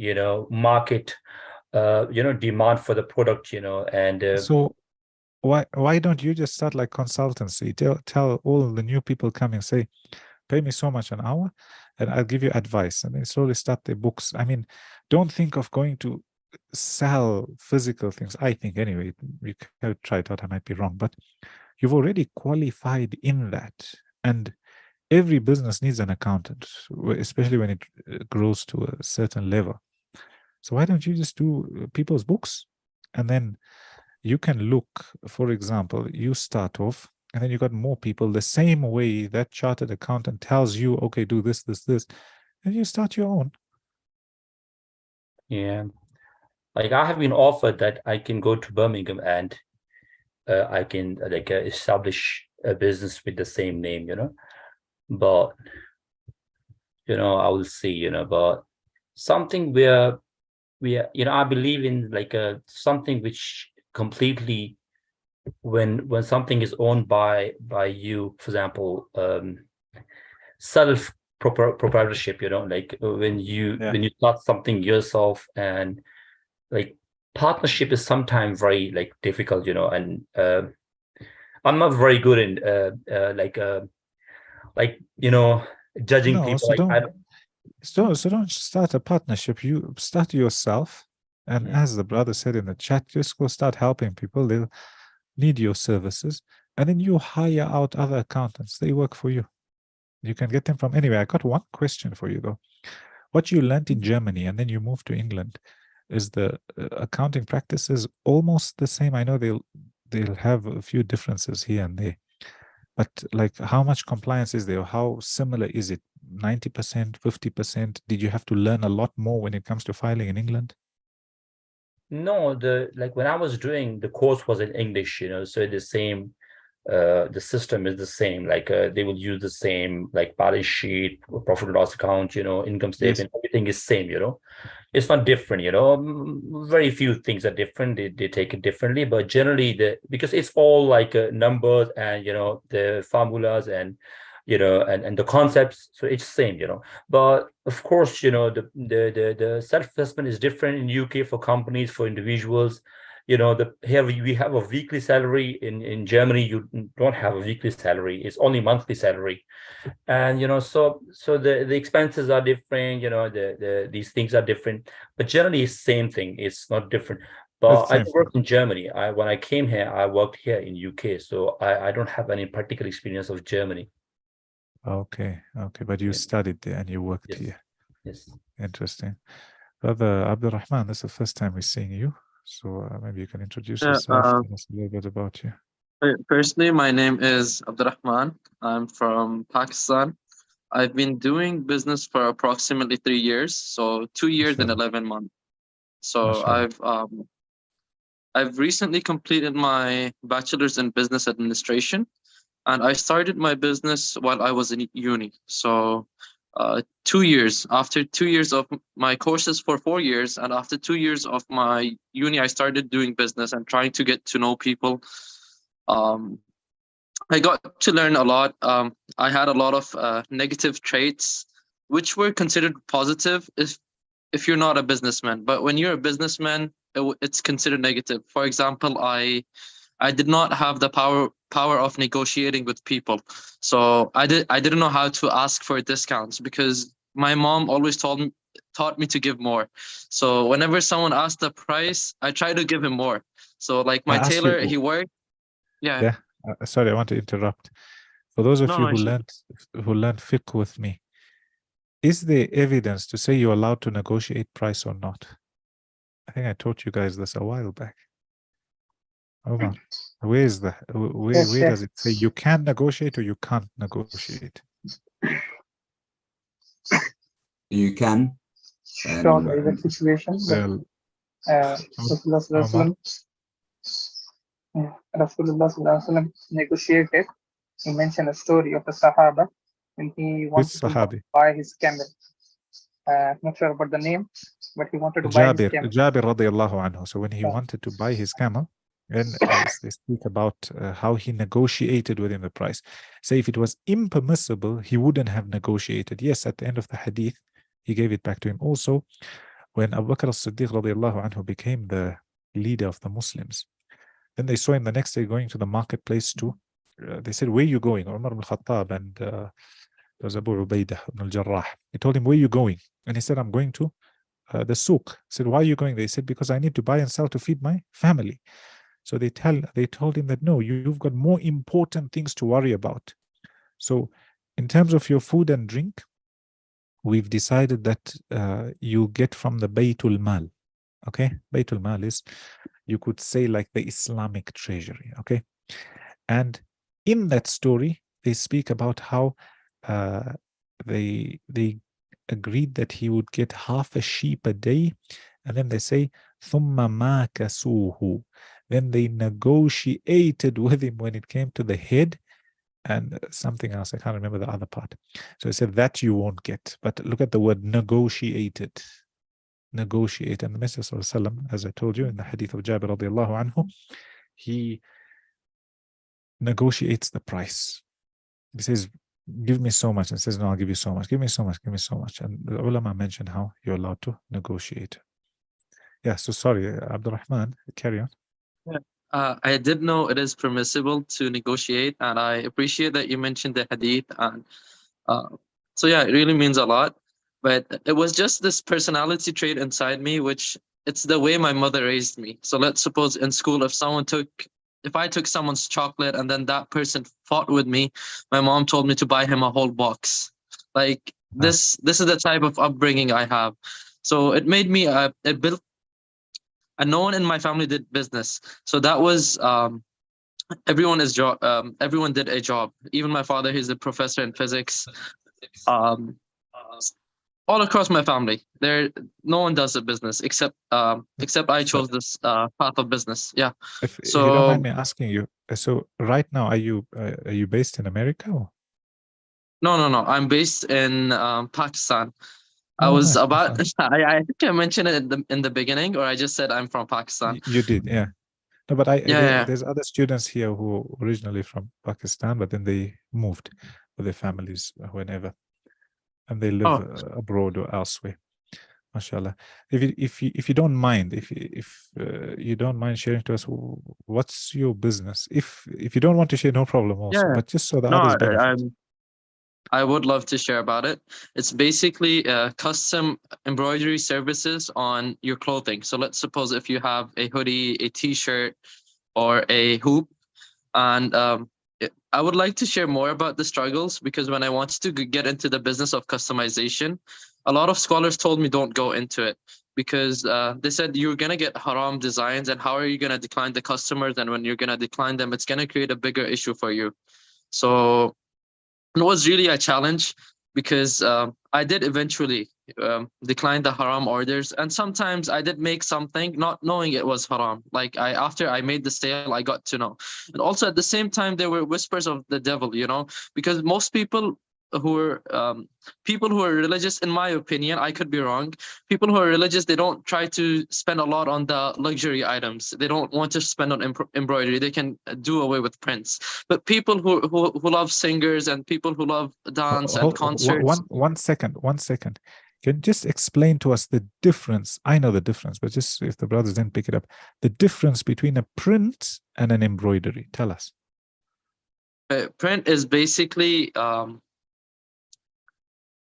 market, demand for the product, and so why don't you just start like consultancy? Tell all the new people coming, say, pay me so much an hour and I'll give you advice, and then slowly start their books. I mean, don't think of going to sell physical things. I think anyway, you can try it out, I might be wrong, but you've already qualified in that, and every business needs an accountant, especially when it grows to a certain level. So why don't you just do people's books, and then you can look, for example, you start off and then you got more people the same way that chartered accountant tells you, okay, do this, and you start your own. yeah, like I have been offered that I can go to Birmingham and I can establish a business with the same name, but I will see, but something where I believe in like something which completely, when something is owned by you, for example, self proprietorship, like when you start something yourself, and like partnership is sometimes very like difficult, and I'm not very good in judging No, people. so don't start a partnership. You start yourself, and as the brother said in the chat, just go start helping people. They'll need your services, and then you hire out other accountants. They work for you. You can get them from anywhere. I got one question for you though. What you learned in Germany and then you moved to England, is the accounting practices almost the same? I know they'll have a few differences here and there, but like how much compliance is there? How similar is it? 90%, 50%? Did you have to learn a lot more when it comes to filing in England? No, when I was doing the course was in English, so the same, the system is the same. Like they will use the same like balance sheet, profit and loss account, income statement, everything is same, It's not different, very few things are different. They take it differently, but generally because it's all like numbers and the formulas and and the concepts, so it's same, but of course, the self-assessment is different in UK for companies, for individuals. Here we have a weekly salary. In Germany you don't have a weekly salary, it's only monthly salary. And so the expenses are different, these things are different, but generally it's same thing, it's not different. But I worked in Germany. When I came here, I worked here in UK, so I don't have any practical experience of Germany. Okay, but you studied there and you worked here. Yes. Interesting. Brother Abdurrahman, this is the first time we're seeing you, so maybe you can introduce yourself, tell us a little bit about you. Personally, my name is Abdurrahman. I'm from Pakistan. I've been doing business for approximately 3 years, so 2 years and 11 months. So I've recently completed my bachelor's in business administration, and I started my business while I was in uni. So 2 years, after 2 years of my courses for 4 years, and after 2 years of my uni, I started doing business and trying to get to know people. I got to learn a lot. I had a lot of negative traits, which were considered positive if you're not a businessman. But when you're a businessman, it's considered negative. For example, I did not have the power of negotiating with people. So I didn't know how to ask for discounts because my mom always taught me to give more. So whenever someone asked the price, I try to give him more. So like my tailor, he worked. Yeah. Sorry, I want to interrupt. For those of you who learned fiqh with me, is there evidence to say you're allowed to negotiate price or not? I think I taught you guys this a while back. Omar, where is where does it say you can negotiate or you can't negotiate? you can. Sure, there is a situation. Well, Rasulullah Sallallahu Alaihi Wasallam negotiated. He mentioned a story of a Sahaba when he which wanted to Sahabi? buy his camel. Not sure about the name, but he wanted to buy his camel. Jabir radiallahu anhu. So when he wanted to buy his camel, then they speak about how he negotiated with him the price. Say if it was impermissible, he wouldn't have negotiated. Yes, at the end of the hadith, he gave it back to him. Also, when Abu Bakr as-Siddiq radiallahu anhu became the leader of the Muslims, then they saw him the next day going to the marketplace too. They said, where are you going? Umar ibn Khattab and there was Abu Ubaidah ibn al-Jarrah. He told him, where are you going? And he said, I'm going to the souk. He said, why are you going? They said, because I need to buy and sell to feed my family. So they told him that, no, you've got more important things to worry about. So in terms of your food and drink, we've decided that you get from the Baytul Mal. Okay, Baytul Mal is, you could say, like the Islamic treasury. Okay, and in that story, they speak about how they agreed that he would get half a sheep a day, and then they say ثُمَّ مَا كَسُوهُ. Then they negotiated with him when it came to the head and something else. I can't remember the other part. So he said that you won't get. But look at the word negotiated. Negotiate. And the Messenger ﷺ, as I told you in the hadith of Jabir radiallahu anhu, he negotiates the price. He says, give me so much, and says, no, I'll give you so much. Give me so much, give me so much. And the ulama mentioned how you're allowed to negotiate. Yeah, so sorry, Abdurrahman, carry on. I did know it is permissible to negotiate, and I appreciate that you mentioned the hadith. And so yeah, it really means a lot. But it was just this personality trait inside me, which it's the way my mother raised me. So let's suppose in school, if I took someone's chocolate and then that person fought with me, my mom told me to buy him a whole box. Like this is the type of upbringing I have. So it made me it built. And no one in my family did business, so that was everyone did a job. Even my father, he's a professor in physics. All across my family, no one does a business except I chose this path of business. Yeah. If you don't mind me asking you, so right now are you based in America? Or? No. I'm based in Pakistan. Oh, I was nice. about. I think I mentioned it in the beginning, or I just said I'm from Pakistan. You did, yeah. No, but there's other students here who are originally from Pakistan, but then they moved with their families whenever, and they live abroad or elsewhere. MashaAllah. If you don't mind, if you don't mind sharing to us, what's your business? If you don't want to share, no problem also. But just so the others benefit. I would love to share about it. It's basically custom embroidery services on your clothing. So let's suppose if you have a hoodie, a t-shirt, or a hoop, and I would like to share more about the struggles, because when I wanted to get into the business of customization, a lot of scholars told me don't go into it, because they said you're going to get haram designs, and how are you going to decline the customers? And when you're going to decline them, it's going to create a bigger issue for you. So it was really a challenge, because I did eventually decline the haram orders, and sometimes I did make something not knowing it was haram. Like after I made the sale, I got to know. And also at the same time, there were whispers of the devil, because most people who are religious, in my opinion, I could be wrong. People who are religious, they don't try to spend a lot on the luxury items. They don't want to spend on embroidery. They can do away with prints. But people who love singers and people who love dance and concerts. One second. Can you just explain to us the difference? I know the difference, but just if the brothers didn't pick it up, the difference between a print and an embroidery. Tell us. Print is basically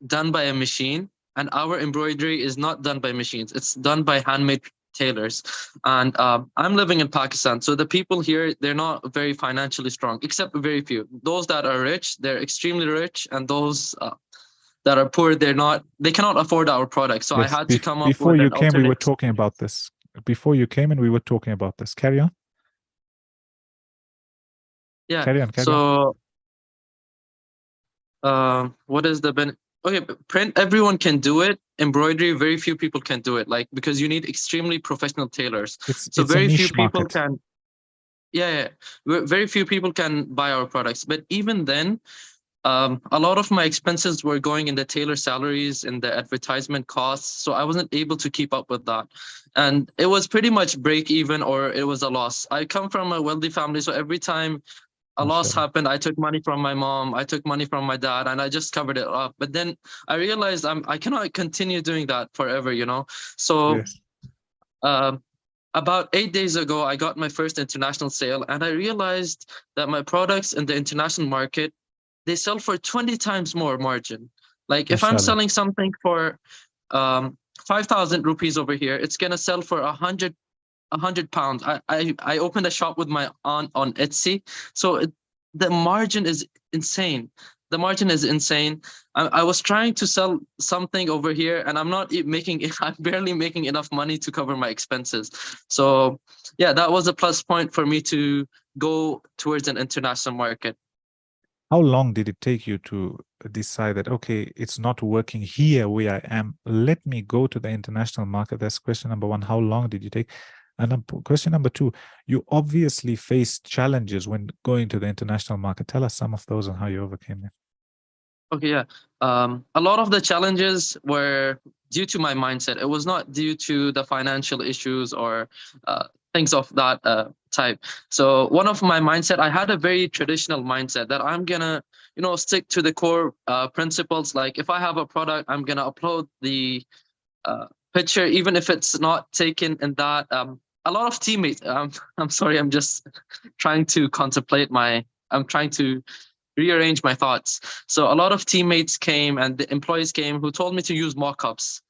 done by a machine, and our embroidery is not done by machines. It's done by handmade tailors. And I'm living in Pakistan, so the people here, they're not very financially strong, except very few. Those that are rich, they're extremely rich, and those that are poor, they cannot afford our products. So yes, I had to come up before with you came, we were talking about this. Before you came in, we were talking about this. Carry on. Yeah. Carry on. What is the Okay, print, everyone can do it. Embroidery, very few people can do it, like, because you need extremely professional tailors. So It's a very few niche people market. can, yeah, very few people can buy our products. But even then, a lot of my expenses were going in the tailor salaries and the advertisement costs. So I wasn't able to keep up with that. And it was pretty much break even, or it was a loss. I come from a wealthy family. So every time a loss happened, I took money from my mom, I took money from my dad, and I just covered it up. But then I realized I cannot continue doing that forever, you know? So Yes. about 8 days ago, I got my first international sale, and I realized that my products in the international market, they sell for 20 times more margin. Like if I'm Mashallah. selling something for 5,000 rupees over here, it's gonna sell for 100 pounds. I opened a shop with my aunt on Etsy, so the margin is insane. The margin is insane. I was trying to sell something over here, and I'm not making it. I'm barely making enough money to cover my expenses. So yeah, that was a plus point for me to go towards an international market. How long did it take you to decide that, okay, it's not working here where I am, let me go to the international market? That's question number one. How long did you take? And question number two, you obviously faced challenges when going to the international market. Tell us some of those and how you overcame them. Okay, yeah. A lot of the challenges were due to my mindset. It was not due to the financial issues or things of that type. So one of my mindset, I had a very traditional mindset that I'm gonna, stick to the core principles. Like if I have a product, I'm gonna upload the picture, even if it's not taken in that. A lot of teammates. I'm sorry. I'm just trying to contemplate my. I'm trying to rearrange my thoughts. So a lot of teammates came and the employees came who told me to use mock-ups,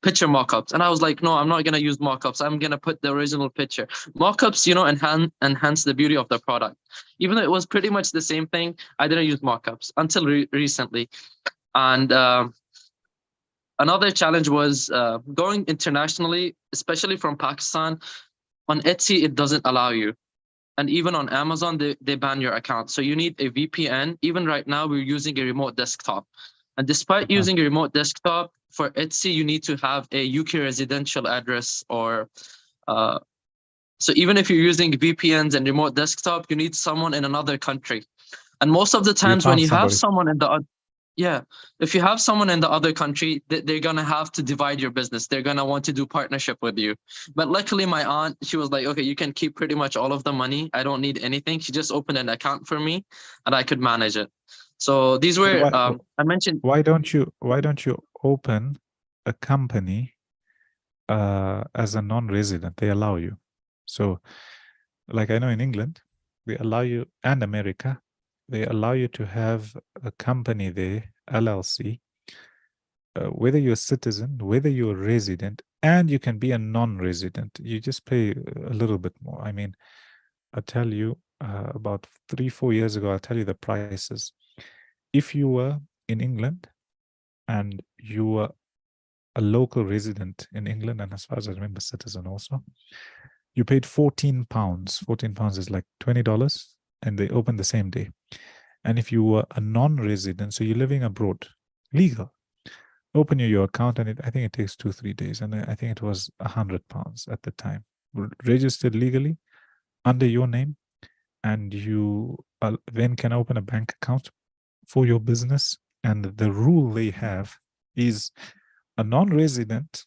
picture mock-ups. And I was like, no, I'm not going to use mock-ups. I'm going to put the original picture. Mock-ups, enhance the beauty of the product. Even though it was pretty much the same thing, I didn't use mock-ups until recently. And another challenge was going internationally, especially from Pakistan. On Etsy, it doesn't allow you. And even on Amazon, they ban your account. So you need a VPN. Even right now, we're using a remote desktop. And despite using a remote desktop, for Etsy, you need to have a UK residential address or so even if you're using VPNs and remote desktop, you need someone in another country. And most of the times when you have someone in the if you have someone in the other country, they're going to have to divide your business. They're going to want to do partnership with you. But luckily, my aunt, she was like, okay, you can keep pretty much all of the money. I don't need anything. She just opened an account for me and I could manage it. So these were, I mentioned. Why don't you open a company as a non-resident? They allow you. So like I know in England, they allow you, and America, they allow you to have a company there, LLC, whether you're a citizen, whether you're a resident, and you can be a non-resident. You just pay a little bit more. I mean, I'll tell you, about 3-4 years ago, I'll tell you the prices. If you were in England and you were a local resident in England, and as far as I remember, citizen also, you paid £14. £14 is like $20, and they open the same day. And if you were a non-resident, so you're living abroad, legal, open your account, and I think it takes 2-3 days. And I think it was £100 at the time, registered legally under your name, and you then can open a bank account for your business. And the rule they have is a non-resident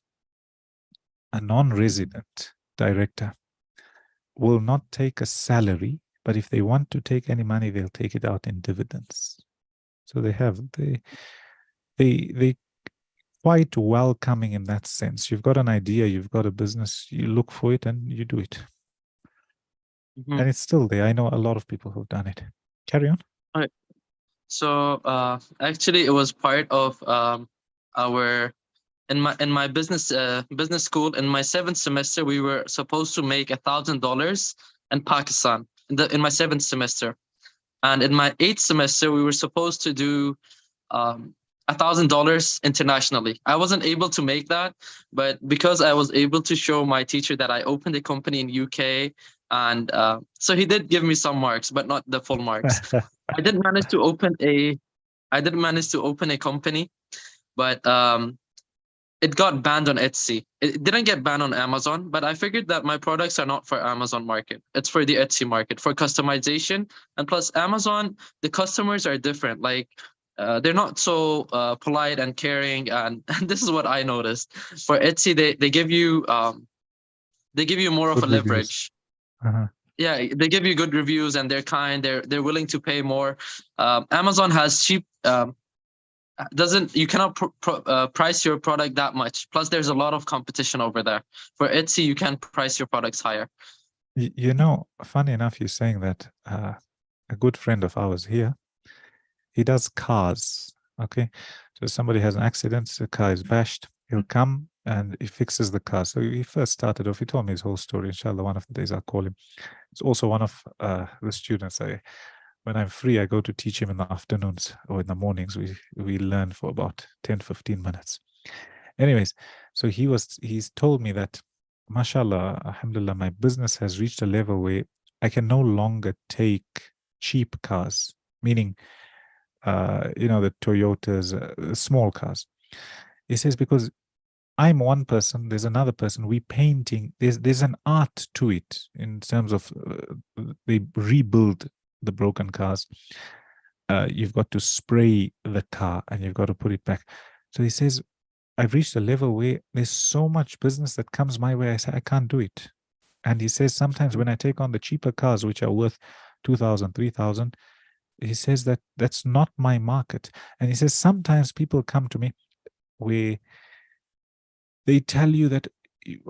director will not take a salary, but if they want to take any money, they'll take it out in dividends. So they quite welcoming in that sense. You've got an idea, you've got a business, you look for it and you do it. And it's still there. I know a lot of people who've done it. Carry on. All right. So actually, it was part of our in my business school. In my 7th semester, we were supposed to make $1,000 in Pakistan in my 7th semester, and in my 8th semester, we were supposed to do $1,000 internationally. I wasn't able to make that, but because I was able to show my teacher that I opened a company in UK, and so he did give me some marks, but not the full marks. I didn't manage to open a company, but it got banned on Etsy. It didn't get banned on Amazon, but I figured that my products are not for Amazon market. It's for the Etsy market for customization. And plus Amazon, the customers are different. Like they're not so polite and caring. And this is what I noticed. For Etsy, they give you more of Good a reviews. leverage. Uh-huh. Yeah, they give you good reviews and they're kind. They're willing to pay more. Amazon has cheap. You cannot price your product that much. Plus, there's a lot of competition over there. For Etsy, you can price your products higher. You know, funny enough, you're saying that a good friend of ours here, he does cars. Okay, so somebody has an accident, the car is bashed. He'll come and he fixes the car. So he first started off. He told me his whole story. Inshallah, one of the days I'll call him. It's also one of the students. When I'm free, I go to teach him in the afternoons or in the mornings. We learn for about 10, 15 minutes. Anyways, so he's told me that, mashallah, alhamdulillah, my business has reached a level where I can no longer take cheap cars, meaning, the Toyotas, small cars. He says, because I'm one person, there's another person, we painting, there's an art to it in terms of they rebuild the broken cars. You've got to spray the car and you've got to put it back. So he says, I've reached a level where there's so much business that comes my way. I say, I can't do it. And he says, sometimes when I take on the cheaper cars, which are worth 2,000, 3,000, he says that that's not my market. And he says, sometimes people come to me where they tell you that he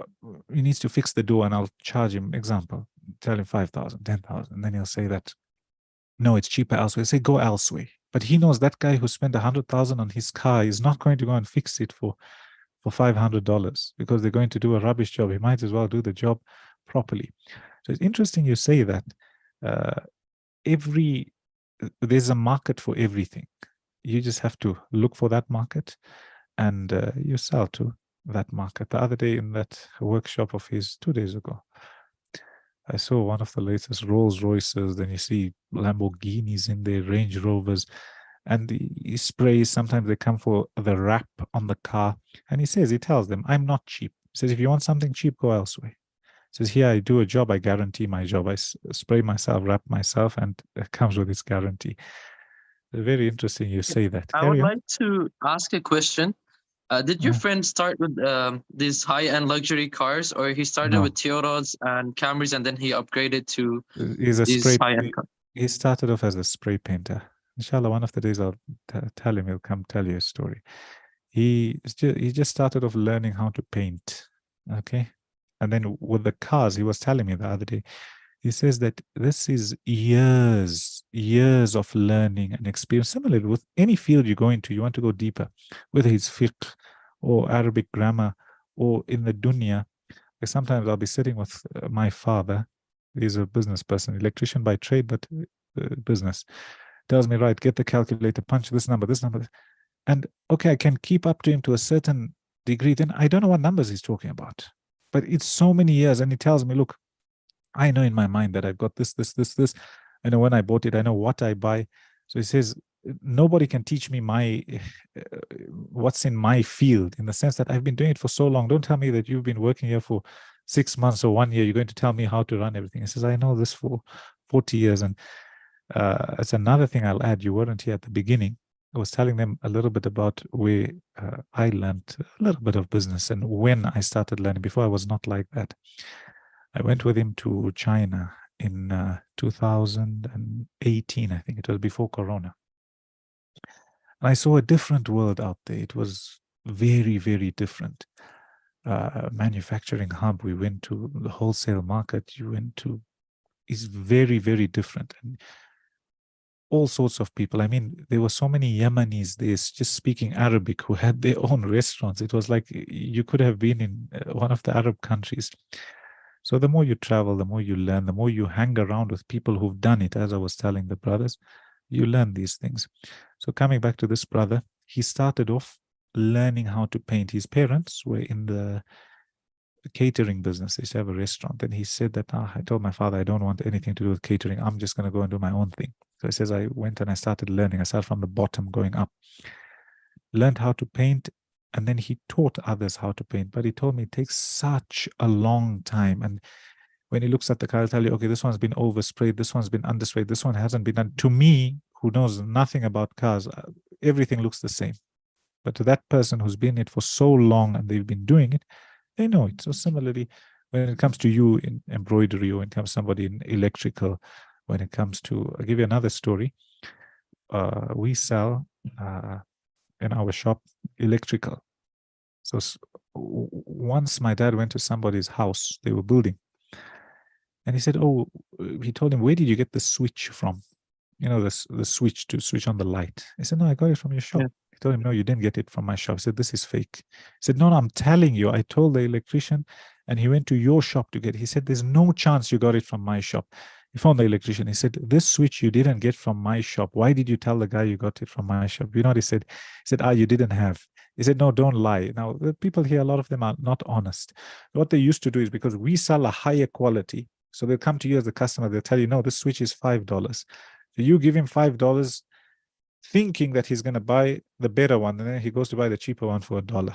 needs to fix the door and I'll charge him, example, tell him 5,000, 10,000. And then he'll say that, no, it's cheaper elsewhere. Say, go elsewhere. But he knows that guy who spent 100,000 on his car is not going to go and fix it for $500 because they're going to do a rubbish job. He might as well do the job properly. So it's interesting you say that there's a market for everything. You just have to look for that market and you sell to that market. The other day in that workshop of his 2 days ago, I saw one of the latest Rolls Royces, then you see Lamborghinis in there, Range Rovers, and he sprays. Sometimes they come for the wrap on the car. And he tells them, I'm not cheap. He says, if you want something cheap, go elsewhere. He says, here I do a job, I guarantee my job. I spray myself, wrap myself, and it comes with its guarantee. Very interesting you say that. I would like to ask a question. Did your friend start with these high-end luxury cars, or he started with Toyotas and Camrys and then he upgraded to these high-end cars? He started off as a spray painter. Inshallah, one of the days I'll tell him, he'll come tell you a story. He just started off learning how to paint, okay? And then with the cars, he was telling me the other day, he says that this is years of learning and experience. Similarly, with any field you go into, you want to go deeper, whether it's fiqh or Arabic grammar or in the dunya. Like sometimes I'll be sitting with my father. He's a business person, electrician by trade, but business. Tells me, right, get the calculator, punch this number. And okay, I can keep up to him to a certain degree. Then I don't know what numbers he's talking about. But it's so many years. And he tells me, look, I know in my mind that I've got this. I know when I bought it. I know what I buy. So he says, nobody can teach me what's in my field, in the sense that I've been doing it for so long. Don't tell me that you've been working here for 6 months or 1 year. You're going to tell me how to run everything. He says, I know this for 40 years. And it's another thing I'll add. You weren't here at the beginning. I was telling them a little bit about where I learned a little bit of business and when I started learning. Before I was not like that. I went with him to China in 2018, I think it was before Corona. And I saw a different world out there. It was very, very different. Manufacturing hub, we went to the wholesale market, is very, very different. And all sorts of people. I mean, there were so many Yemenis there just speaking Arabic who had their own restaurants. It was like you could have been in one of the Arab countries. So the more you travel, the more you learn, the more you hang around with people who've done it, as I was telling the brothers, you learn these things. So coming back to this brother, he started off learning how to paint. His parents were in the catering business. They used to have a restaurant. And he said that, I told my father, I don't want anything to do with catering. I'm just going to go and do my own thing. So he says, I went and I started learning. I started from the bottom going up. learned how to paint, and then he taught others how to paint. But he told me it takes such a long time. And when he looks at the car, he'll tell you, okay, this one's been oversprayed, this one's been undersprayed, this one hasn't been done. To me, who knows nothing about cars, everything looks the same. But to that person who's been in it for so long and they've been doing it, they know it. So similarly, when it comes to you in embroidery, or when it comes to somebody in electrical, when it comes to, I'll give you another story. We sell in our shop electrical. So once my dad went to somebody's house, they were building, and he said, oh, he told him, where did you get the switch from? You know, the switch to switch on the light. He said, no, I got it from your shop. Yeah. He told him, no, you didn't get it from my shop. He said, this is fake. He said, no, I'm telling you, I told the electrician, and he went to your shop to get it. He said, there's no chance you got it from my shop. He found the electrician. He said, this switch you didn't get from my shop. Why did you tell the guy you got it from my shop? You know what he said? He said, you didn't have. He said, no, don't lie. Now, the people here, a lot of them are not honest. What they used to do is, because we sell a higher quality, so they'll come to you as a customer, they'll tell you, no, this switch is $5. So you give him $5, thinking that he's going to buy the better one, and then he goes to buy the cheaper one for $1.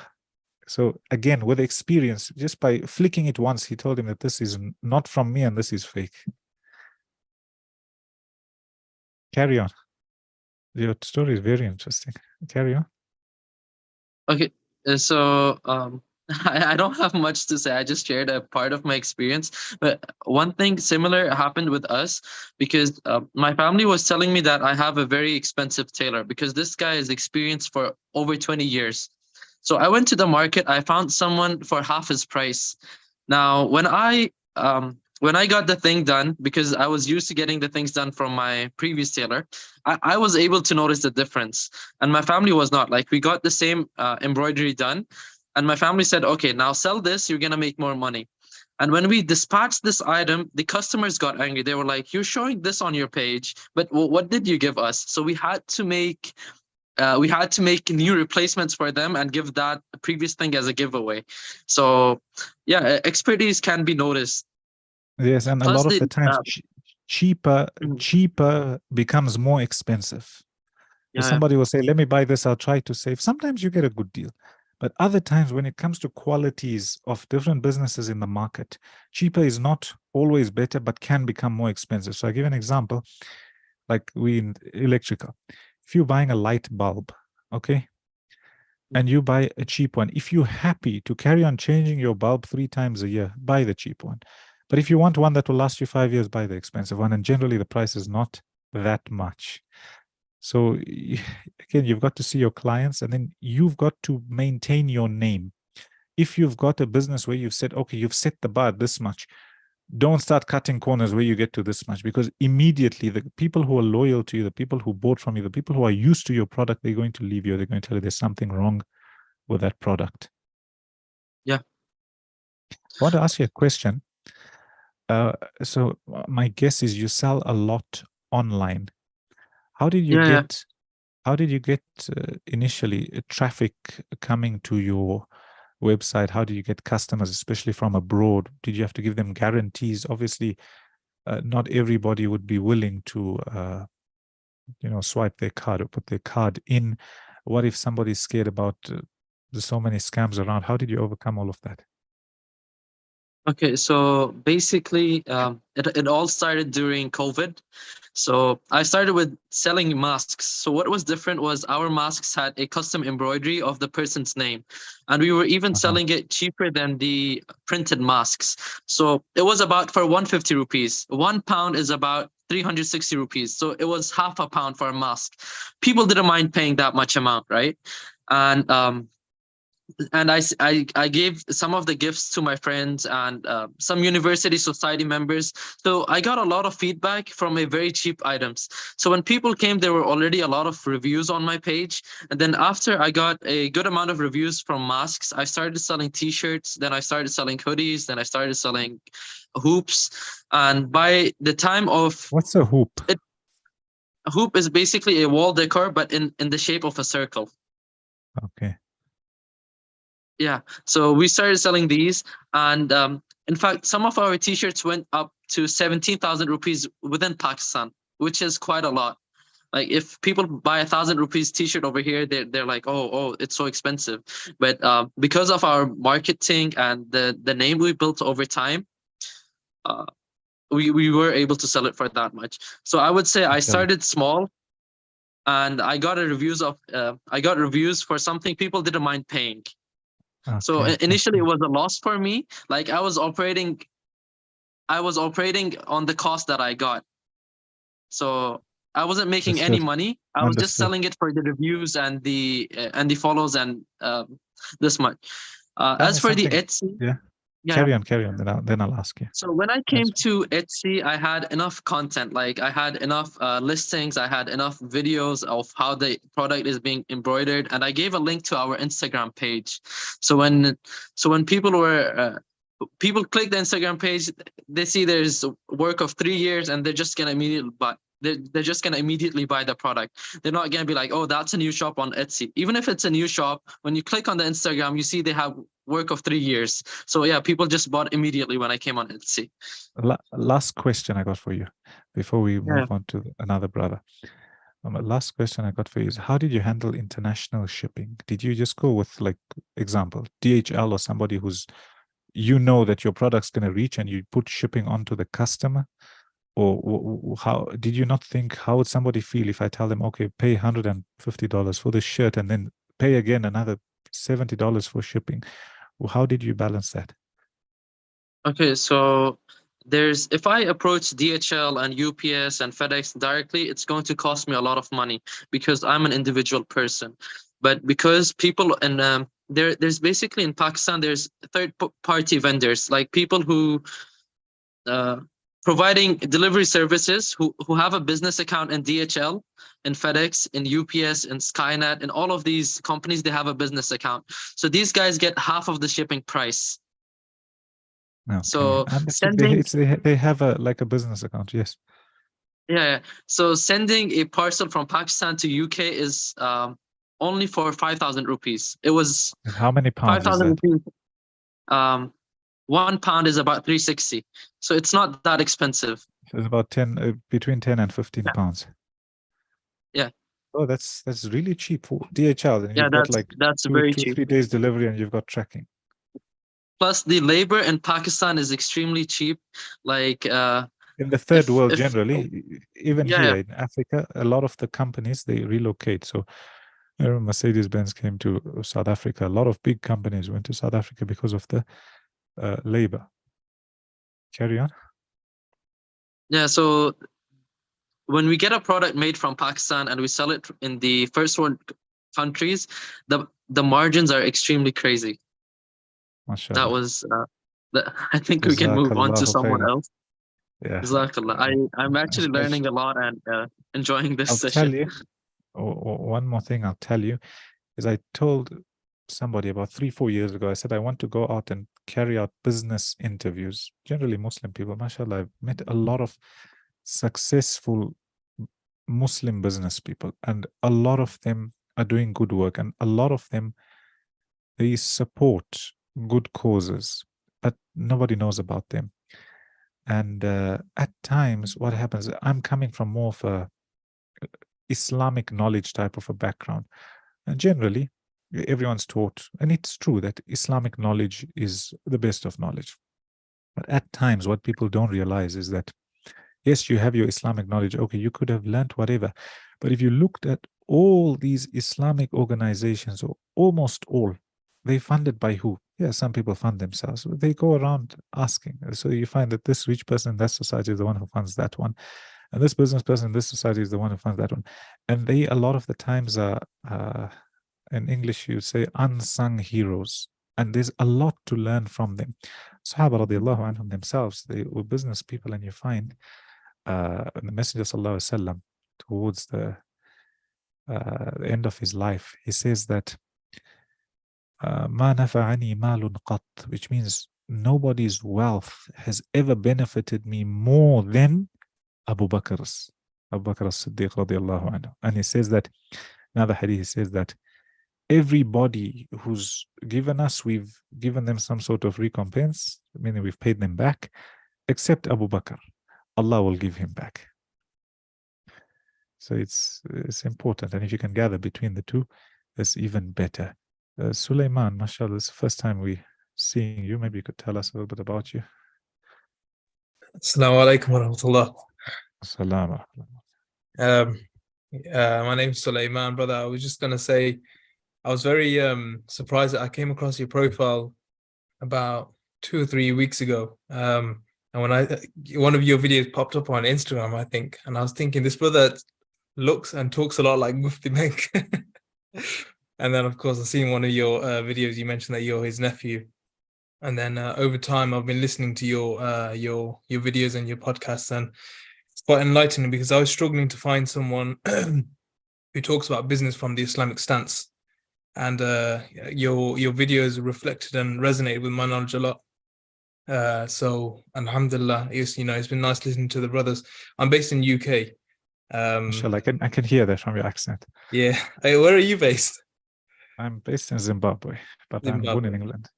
So again, with experience, just by flicking it once, he told him that this is not from me and this is fake. Carry on. Your story is very interesting. Carry on. Okay, so I don't have much to say. I just shared a part of my experience. But one thing similar happened with us, because my family was telling me that I have a very expensive tailor, because this guy is experienced for over 20 years. So I went to the market. I found someone for half his price. Now, when I got the thing done, because I was used to getting the things done from my previous tailor, I was able to notice the difference. And my family was not. Like, we got the same embroidery done. And my family said, okay, now sell this, you're going to make more money. And when we dispatched this item, the customers got angry. They were like, you're showing this on your page, but what did you give us? So we had to make new replacements for them and give that previous thing as a giveaway. So yeah, expertise can be noticed. Yes, and plus a lot of the times cheaper becomes more expensive. So somebody will say, let me buy this, I'll try to save. Sometimes you get a good deal. But other times, when it comes to qualities of different businesses in the market, cheaper is not always better, but can become more expensive. So I give an example, like we in electrical. If you're buying a light bulb, okay, and you buy a cheap one, if you're happy to carry on changing your bulb 3 times a year, buy the cheap one. But if you want one that will last you 5 years, buy the expensive one. And generally, the price is not that much. So again, you've got to see your clients, and then you've got to maintain your name. If you've got a business where you've said, okay, you've set the bar at this much, don't start cutting corners where you get to this much, because immediately the people who are loyal to you, the people who bought from you, the people who are used to your product, they're going to leave you. They're going to tell you there's something wrong with that product. Yeah. I want to ask you a question. So my guess is you sell a lot online. How did you get? How did you get initially traffic coming to your website? How do you get customers, especially from abroad? Did you have to give them guarantees? Obviously, not everybody would be willing to, swipe their card or put their card in. What if somebody's scared about there's so many scams around? How did you overcome all of that? Okay, so basically, it all started during COVID. So I started with selling masks. So what was different was our masks had a custom embroidery of the person's name, and we were even selling it cheaper than the printed masks. So it was about for 150 rupees. 1 pound is about 360 rupees. So it was half a pound for a mask. People didn't mind paying that much amount, right? And I gave some of the gifts to my friends and some university society members. So I got a lot of feedback from a very cheap items. So when people came, there were already a lot of reviews on my page. And then after I got a good amount of reviews from masks, I started selling t-shirts. Then I started selling hoodies. Then I started selling hoops. And by the time of... What's a hoop? A hoop is basically a wall decor, but in the shape of a circle. Okay. Yeah, so we started selling these, and in fact, some of our t-shirts went up to 17,000 rupees within Pakistan, which is quite a lot. Like if people buy 1,000 rupees t-shirt over here, they're like, oh, it's so expensive. But because of our marketing and the name we built over time, we were able to sell it for that much. So I would say I started small, and I got reviews for something people didn't mind paying. So initially it was a loss for me. Like I was operating on the cost that I got. So I wasn't making any money. I was just selling it for the reviews and the follows and this much. As for the Etsy, carry on. Then I'll ask you. So when I came to Etsy, I had enough content. Like I had enough listings. I had enough videos of how the product is being embroidered, and I gave a link to our Instagram page. So when people click the Instagram page, they see there's work of 3 years, and they're just gonna immediately buy. They're just gonna immediately buy the product. They're not gonna be like, oh, that's a new shop on Etsy. Even if it's a new shop, when you click on the Instagram, you see they have work of 3 years. So yeah, people just bought immediately when I came on Etsy. Last question I got for you before we move on to another brother. Last question I got for you is, how did you handle international shipping? Did you just go with, like, example, DHL or somebody who's, that your product's going to reach, and you put shipping onto the customer? Or how did you not think, how would somebody feel if I tell them, okay, pay $150 for this shirt and then pay again another $70 for shipping? How did you balance that? Okay, so if I approach DHL and UPS and FedEx directly, it's going to cost me a lot of money because I'm an individual person. But because people, and there's basically in Pakistan, there's third-party vendors, like people who providing delivery services who have a business account in DHL, in FedEx, in UPS, in Skynet, in all of these companies, they have a business account. So these guys get half of the shipping price. Okay. So they have a business account, yes. Yeah. So sending a parcel from Pakistan to UK is only for 5,000 rupees. It was. And how many pounds is that? Rupees. £1 is about 360. So it's not that expensive. So it's about between 10 and 15 pounds. Yeah. Oh, that's really cheap for DHL. And you've got that's two, very 3 days delivery, and you've got tracking. Plus, the labor in Pakistan is extremely cheap. Like in the third world, generally, even here in Africa, a lot of the companies, they relocate. So I remember Mercedes-Benz came to South Africa. A lot of big companies went to South Africa because of the labor. Carry on. Yeah. So when we get a product made from Pakistan and we sell it in the first world countries, the margins are extremely crazy. Mashallah. That was I think we can move on to someone else. Yeah. I'm actually learning a lot and enjoying this session. Tell you, one more thing I'll tell you is, I told somebody about 3-4 years ago, I said, I want to go out and carry out business interviews, generally Muslim people. Mashallah, I've met a lot of successful Muslim business people, and a lot of them are doing good work, and a lot of them, they support good causes, but nobody knows about them. And at times what happens, I'm coming from more of a Islamic knowledge type of a background, and generally everyone's taught, and it's true, that Islamic knowledge is the best of knowledge. But at times what people don't realize is that, yes, you have your Islamic knowledge, okay, you could have learned whatever, but if you looked at all these Islamic organizations, or almost all, they funded by who? Yeah, some people fund themselves. They go around asking. So you find that this rich person in that society is the one who funds that one, and this business person in this society is the one who funds that one. And they, a lot of the times, are in English you say unsung heroes, and there's a lot to learn from them. Sahaba radiallahu anhum themselves, they were business people, and you find the Messenger sallallahu alaihi wasallam, towards the end of his life, he says that مَا نَفَعَنِي مَالٌ قَطْ, which means nobody's wealth has ever benefited me more than Abu Bakr as-Siddiq radiallahu anhu. And he says that, another hadith, he says that everybody who's given us, we've given them some sort of recompense, meaning we've paid them back, except Abu Bakr. Allah will give him back. So it's important. And if you can gather between the two, that's even better. Sulaiman, mashallah, it's the first time we seeing you. Maybe you could tell us a little bit about you. Assalamu alaikum wa rahmatullah. Salama. My name's Sulaiman, brother. I was just gonna say, I was very surprised that I came across your profile about 2 or 3 weeks ago. And when one of your videos popped up on Instagram, I think, and I was thinking, this brother looks and talks a lot like Mufti Menk. And then, of course, I've seen one of your videos. You mentioned that you're his nephew. And then over time, I've been listening to your videos and your podcasts, and it's quite enlightening because I was struggling to find someone who talks about business from the Islamic stance. And your videos reflected and resonated with my knowledge a lot. So alhamdulillah, it's been nice listening to the brothers. I'm based in UK. Inshallah, I can hear that from your accent. Yeah. Hey, where are you based? I'm based in Zimbabwe, but I'm born in Zimbabwe. England.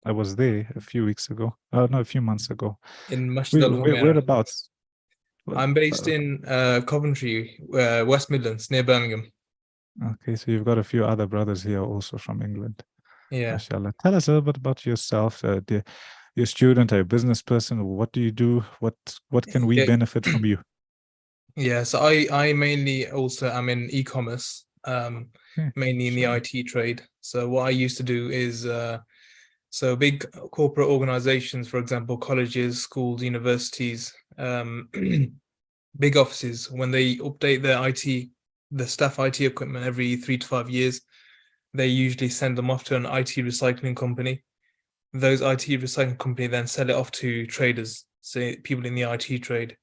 I was there a few weeks ago. No, a few months ago. In Masjid Al Whereabouts? I'm based in Coventry, West Midlands, near Birmingham. Okay, so you've got a few other brothers here also from England. Yeah. Mashallah. Tell us a little bit about yourself. You're a student, are you a business person? What do you do? What can we benefit from you? Yeah, so I mainly also am in e-commerce, mainly in the IT trade. So what I used to do is, so big corporate organizations, for example, colleges, schools, universities, big offices, when they update their the staff IT equipment every 3 to 5 years, they usually send them off to an IT recycling company. Those IT recycling company then sell it off to traders, so people in the IT trade.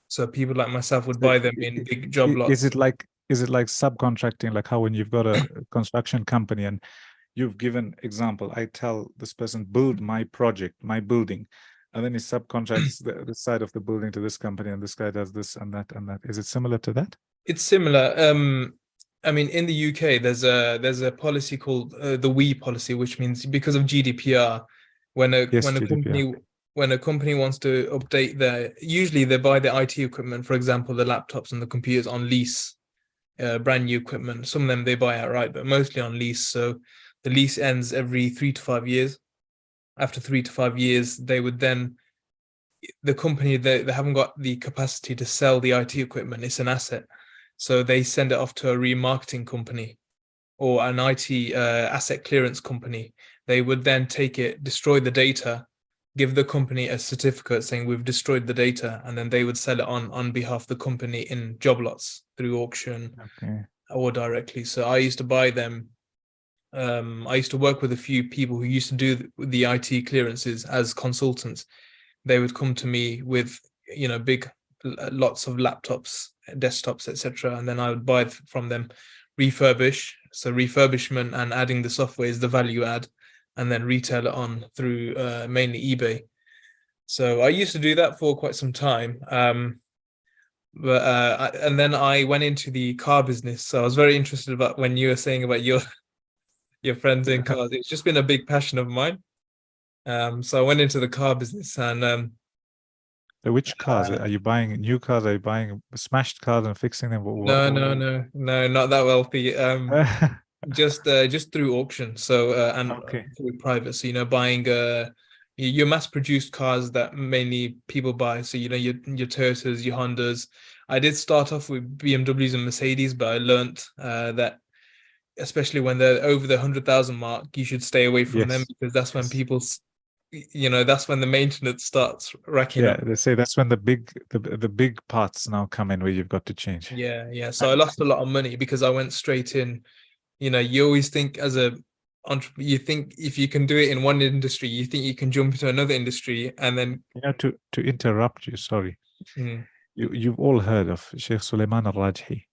So people like myself would buy them in big job lots. Is it like subcontracting, like how when you've got a construction company and you've given example, I tell this person, build my project, my building, and then he subcontracts the side of the building to this company, and this guy does this and that and that. Is it similar to that? It's similar. I mean, in the UK, there's a policy called the WE policy, which means because of GDPR, when a company wants to update usually they buy the IT equipment, for example, the laptops and the computers on lease, brand new equipment. Some of them they buy outright, but mostly on lease. So the lease ends every 3 to 5 years. After 3 to 5 years, they would then, the company, they haven't got the capacity to sell the IT equipment. It's an asset. So they send it off to a remarketing company or an IT asset clearance company. They would then take it, destroy the data, give the company a certificate saying we've destroyed the data, and then they would sell it on behalf of the company in job lots through auction or directly. So I used to buy them. I used to work with a few people who used to do the IT clearances as consultants. They would come to me with, big lots of laptops, desktops, etc., and then I would buy from them, refurbish. So refurbishment and adding the software is the value add, and then retail it on through mainly eBay. So I used to do that for quite some time. And then I went into the car business. So I was very interested about when you were saying about your friends in cars. It's just been a big passion of mine. So I went into the car business. And which cars are you buying? New cars? Are you buying smashed cars and fixing them? No, not that wealthy. Just through auction. So and through private. So buying your mass-produced cars that mainly people buy. So your Toyotas, your Hondas. I did start off with BMWs and Mercedes, but I learned that especially when they're over the 100,000 mark, you should stay away from them, because that's when that's when the maintenance starts racking up. They say that's when the big parts now come in, where you've got to change. Yeah. So I lost a lot of money because I went straight in. You always think as a entrepreneur, you think if you can do it in one industry, you think you can jump into another industry, and then to interrupt you, sorry. You've all heard of Sheikh Sulaiman al-Rajhi.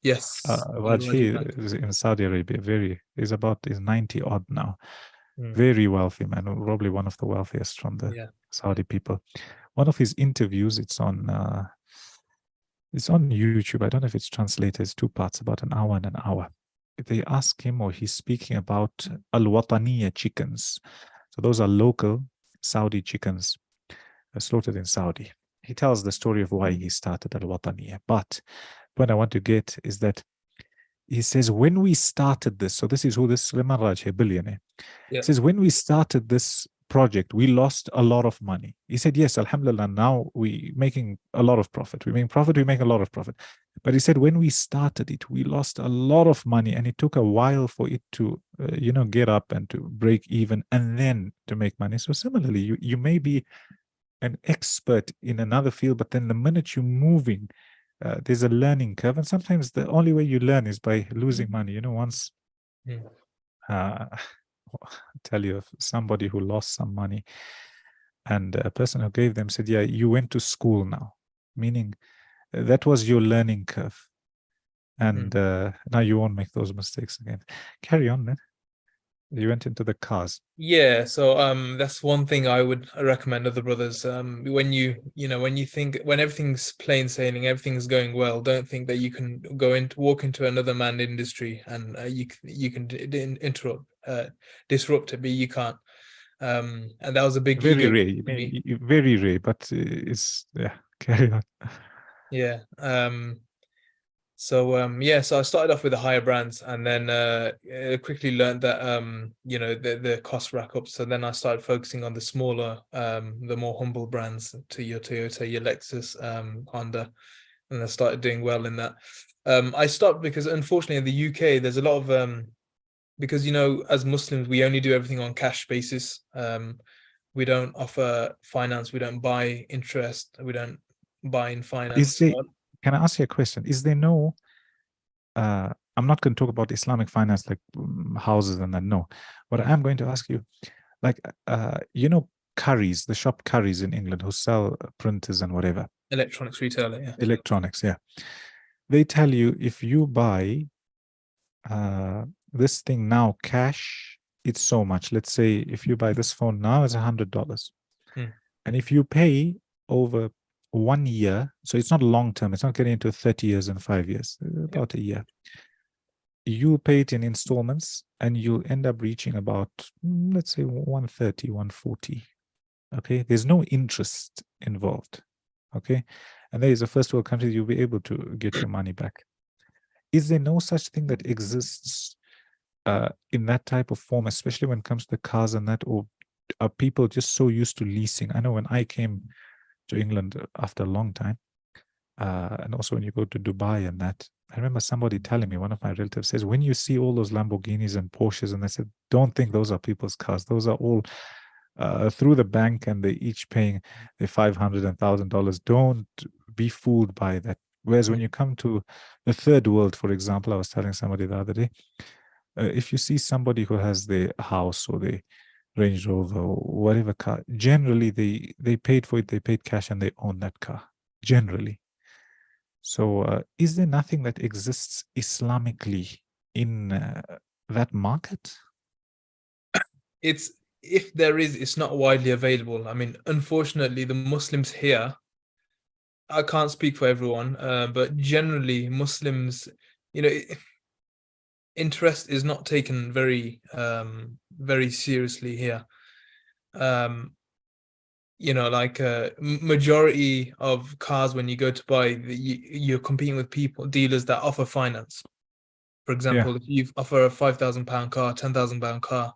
Yes. Rajhi is in Saudi Arabia. He's 90 odd now. Very wealthy man, probably one of the wealthiest from the Saudi people. One of his interviews, it's on YouTube. I don't know if it's translated. It's 2 parts, about an hour and an hour. They ask him, or he's speaking about al-Wataniya chickens. So those are local Saudi chickens slaughtered in Saudi. He tells the story of why he started al-Wataniya. But point I want to get is that he says, when we started this, so this is who this Suleiman Raj, a billionaire, Yeah. says, when we started this project, we lost a lot of money. He said, yes, alhamdulillah, now we making a lot of profit. We make profit, we make a lot of profit. But he said, when we started it, we lost a lot of money, and it took a while for it to, get up and to break even and then to make money. So similarly, you may be an expert in another field, but then the minute you're moving, there's a learning curve, and sometimes the only way you learn is by losing money. Once tell you of somebody who lost some money, and a person who gave them said, yeah, you went to school now, meaning that was your learning curve, and now you won't make those mistakes again. Carry on, then. You went into the cars. Yeah, so that's one thing I would recommend other brothers. When when everything's plain sailing, everything's going well, don't think that you can walk into another manned industry and you can disrupt it, but you can't. And that was a big Very ego rare, for me. very rare, but it's carry on. Yeah. So so I started off with the higher brands, and then quickly learned that the costs rack up. So then I started focusing on the smaller, the more humble brands, to your Toyota, your Lexus, Honda, and I started doing well in that. I stopped because unfortunately in the UK there's a lot of because as Muslims we only do everything on cash basis. We don't offer finance, we don't buy interest, we don't buy in finance. Can I ask you a question? Is there no, I'm not going to talk about Islamic finance like houses and that, no. But I'm going to ask you, like, Currys, the shop Currys in England who sell printers and whatever. Electronics retailer, yeah. Electronics, yeah. They tell you if you buy this thing now cash, it's so much. Let's say if you buy this phone now, it's $100. And if you pay over 1 year, so it's not long term, it's not getting into 30 years and 5 years, about a year, you pay it in installments and you'll end up reaching about, let's say, 130, 140. Okay, there's no interest involved. Okay, and there is a first world country, you'll be able to get your money back. Is there no such thing that exists in that type of form, especially when it comes to cars and that, or are people just so used to leasing? I know when I came to England after a long time, and also when you go to Dubai and that, I remember somebody telling me, one of my relatives says, when you see all those Lamborghinis and Porsches, and they said, don't think those are people's cars. Those are all through the bank, and they're each paying their $500 and $1,000. Don't be fooled by that. Whereas when you come to the third world, for example, I was telling somebody the other day, if you see somebody who has their house or their Range Rover or whatever car, generally they paid for it, they paid cash, and they own that car, generally. So is there nothing that exists Islamically in that market? If there is, it's not widely available. I mean, unfortunately, the Muslims here, I can't speak for everyone, but generally Muslims, interest is not taken very very seriously here. Majority of cars, when you go to buy, you're competing with dealers that offer finance. For example, if you offer a £5,000 car, £10,000 car,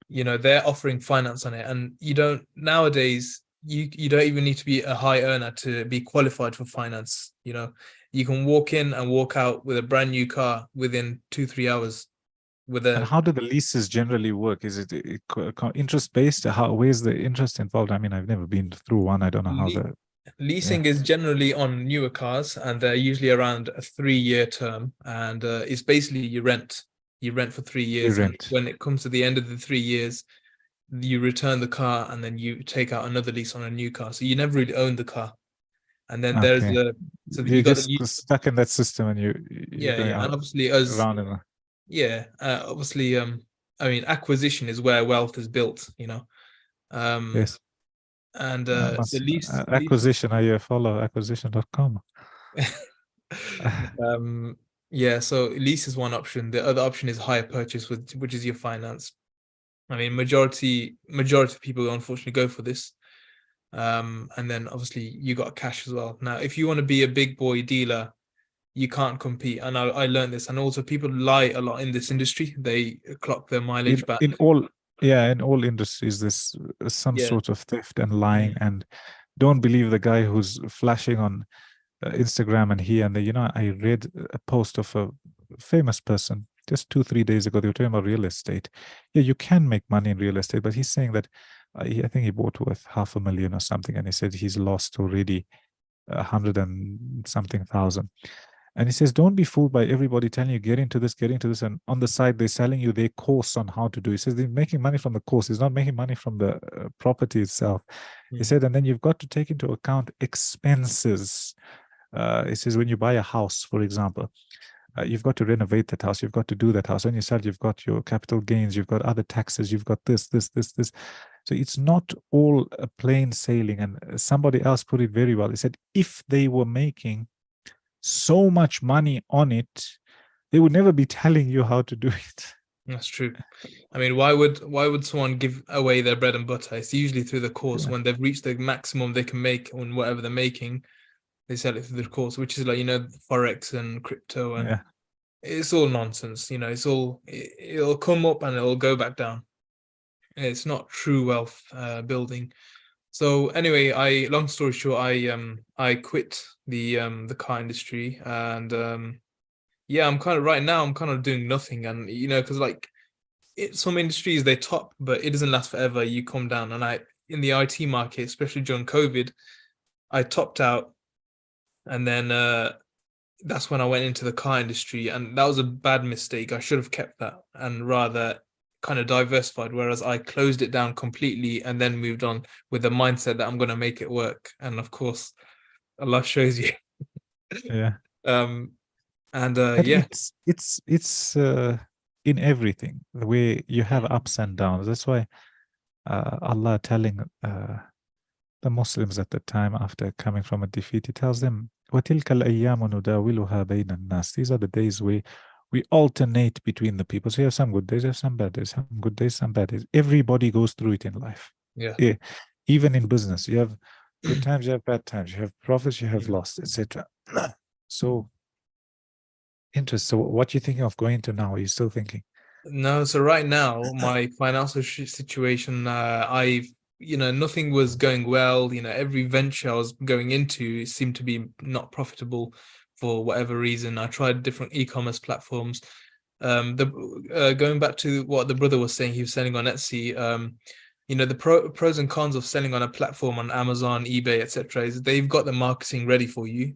they're offering finance on it, and you don't nowadays. You don't even need to be a high earner to be qualified for finance. You can walk in and walk out with a brand new car within 2-3 hours. And how do the leases generally work? Is it interest based? Where's the interest involved? I mean, I've never been through one. I don't know how the leasing is generally on newer cars, and they're usually around a 3-year term. And it's basically you rent for 3 years. And when it comes to the end of the 3 years, you return the car, and then you take out another lease on a new car. So you never really own the car. And then there's you're just stuck in that system, and you're going and obviously around and obviously I mean, acquisition is where wealth is built. Yes. And the lease acquisition, I follow acquisition.com. So lease is one option. The other option is hire purchase, which is your finance. I mean, majority of people unfortunately go for this. And then obviously you got cash as well. Now, if you want to be a big boy dealer, you can't compete. And I learned this. And also people lie a lot in this industry. They clock their mileage back. In all industries, there's some sort of theft and lying. And don't believe the guy who's flashing on Instagram and here and there. You know, I read a post of a famous person just 2-3 days ago. They were talking about real estate. Yeah, you can make money in real estate, but he's saying that I think he bought worth $500,000 or something, and he said he's lost already 100 and something thousand. And he says, don't be fooled by everybody telling you get into this, and on the side they're selling you their course on how to do it. He says they're making money from the course. He's not making money from the property itself. He said, and then you've got to take into account expenses. He says when you buy a house, for example, you've got to renovate that house. You've got to do that house. When you sell, you've got your capital gains. You've got other taxes. You've got this. So it's not all plain sailing. And somebody else put it very well. He said, if they were making so much money on it, they would never be telling you how to do it. That's true. I mean, why would someone give away their bread and butter? It's usually through the course. When they've reached the maximum they can make on whatever they're making, they sell it through the course, which is like, Forex and crypto, and it's all nonsense. It'll come up and it'll go back down. It's not true wealth building. So anyway, long story short, I quit the car industry, and I'm kind of doing nothing, and because some industries they top, but it doesn't last forever. You come down, and in the IT market, especially during COVID, I topped out, and then that's when I went into the car industry, and that was a bad mistake. I should have kept that and rather kind of diversified, whereas I closed it down completely and then moved on with the mindset that I'm going to make it work. And of course, Allah shows you. It's in everything, the way you have ups and downs. That's why Allah telling the Muslims at the time, after coming from a defeat, he tells them, وَتِلْكَ الْأَيَّامُ نُدَاوِلُهَا بَيْنَ النَّاسِ. These are the days where we alternate between the people. So you have some good days, you have some bad days, some good days, some bad days. Everybody goes through it in life. Even in business, you have good times, you have bad times, you have profits, you have loss, etc. So, interesting. So what are you thinking of going into now? Are you still thinking? No, so right now, my financial situation, nothing was going well. Every venture I was going into seemed to be not profitable for whatever reason. I tried different e-commerce platforms. Going back to what the brother was saying, he was selling on Etsy. The pros and cons of selling on a platform on Amazon, eBay, etc. is they've got the marketing ready for you.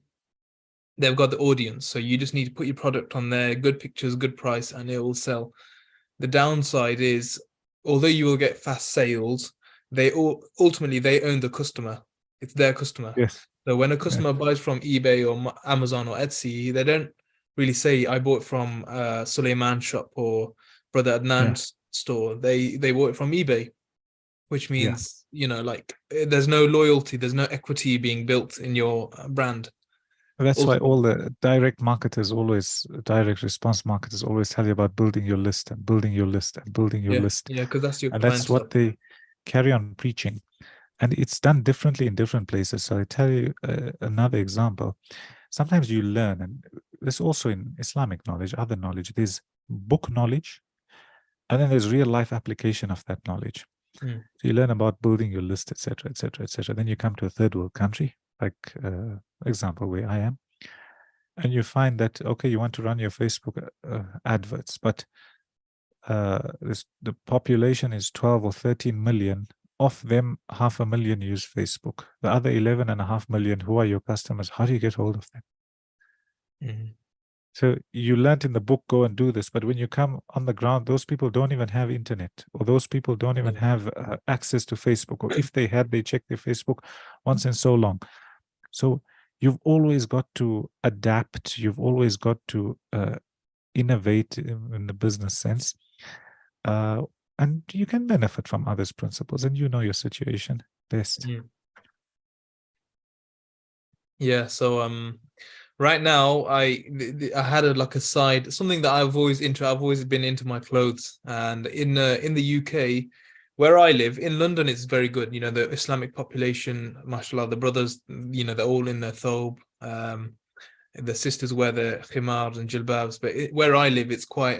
They've got the audience, so you just need to put your product on there, good pictures, good price, and it will sell. The downside is, although you will get fast sales, ultimately they own the customer. It's their customer. Yes. So when a customer buys from eBay or Amazon or Etsy, they don't really say, I bought from Suleiman's shop or Brother Adnan's store. They bought it from eBay, which means, there's no loyalty, there's no equity being built in your brand. That's why all the direct response marketers always tell you about building your list and building your list and building your list. Yeah, because that's your and that's what they carry on preaching. And it's done differently in different places. So I tell you another example. Sometimes you learn, and there's also in Islamic knowledge, other knowledge, there's book knowledge, and then there's real life application of that knowledge. So you learn about building your list, etc., etc., etc. Then you come to a third world country, like example where I am, and you find that, okay, you want to run your Facebook adverts, but the population is 12 or 13 million. Of them, 500,000 use Facebook. The other 11.5 million, who are your customers? How do you get hold of them? So you learned in the book, go and do this, but when you come on the ground, those people don't even have internet, or those people don't even have access to Facebook, or if they had, they check their Facebook once in so long. So you've always got to adapt. You've always got to innovate in the business sense. And you can benefit from others' principles, and you know your situation best. Yeah. So right now I had a side, something that I've always been into my clothes, and in the UK where I live, in London, it's very good. The Islamic population, mashallah, the brothers, they're all in their thobe. the sisters wear the khimars and jilbabs, but where I live, it's quite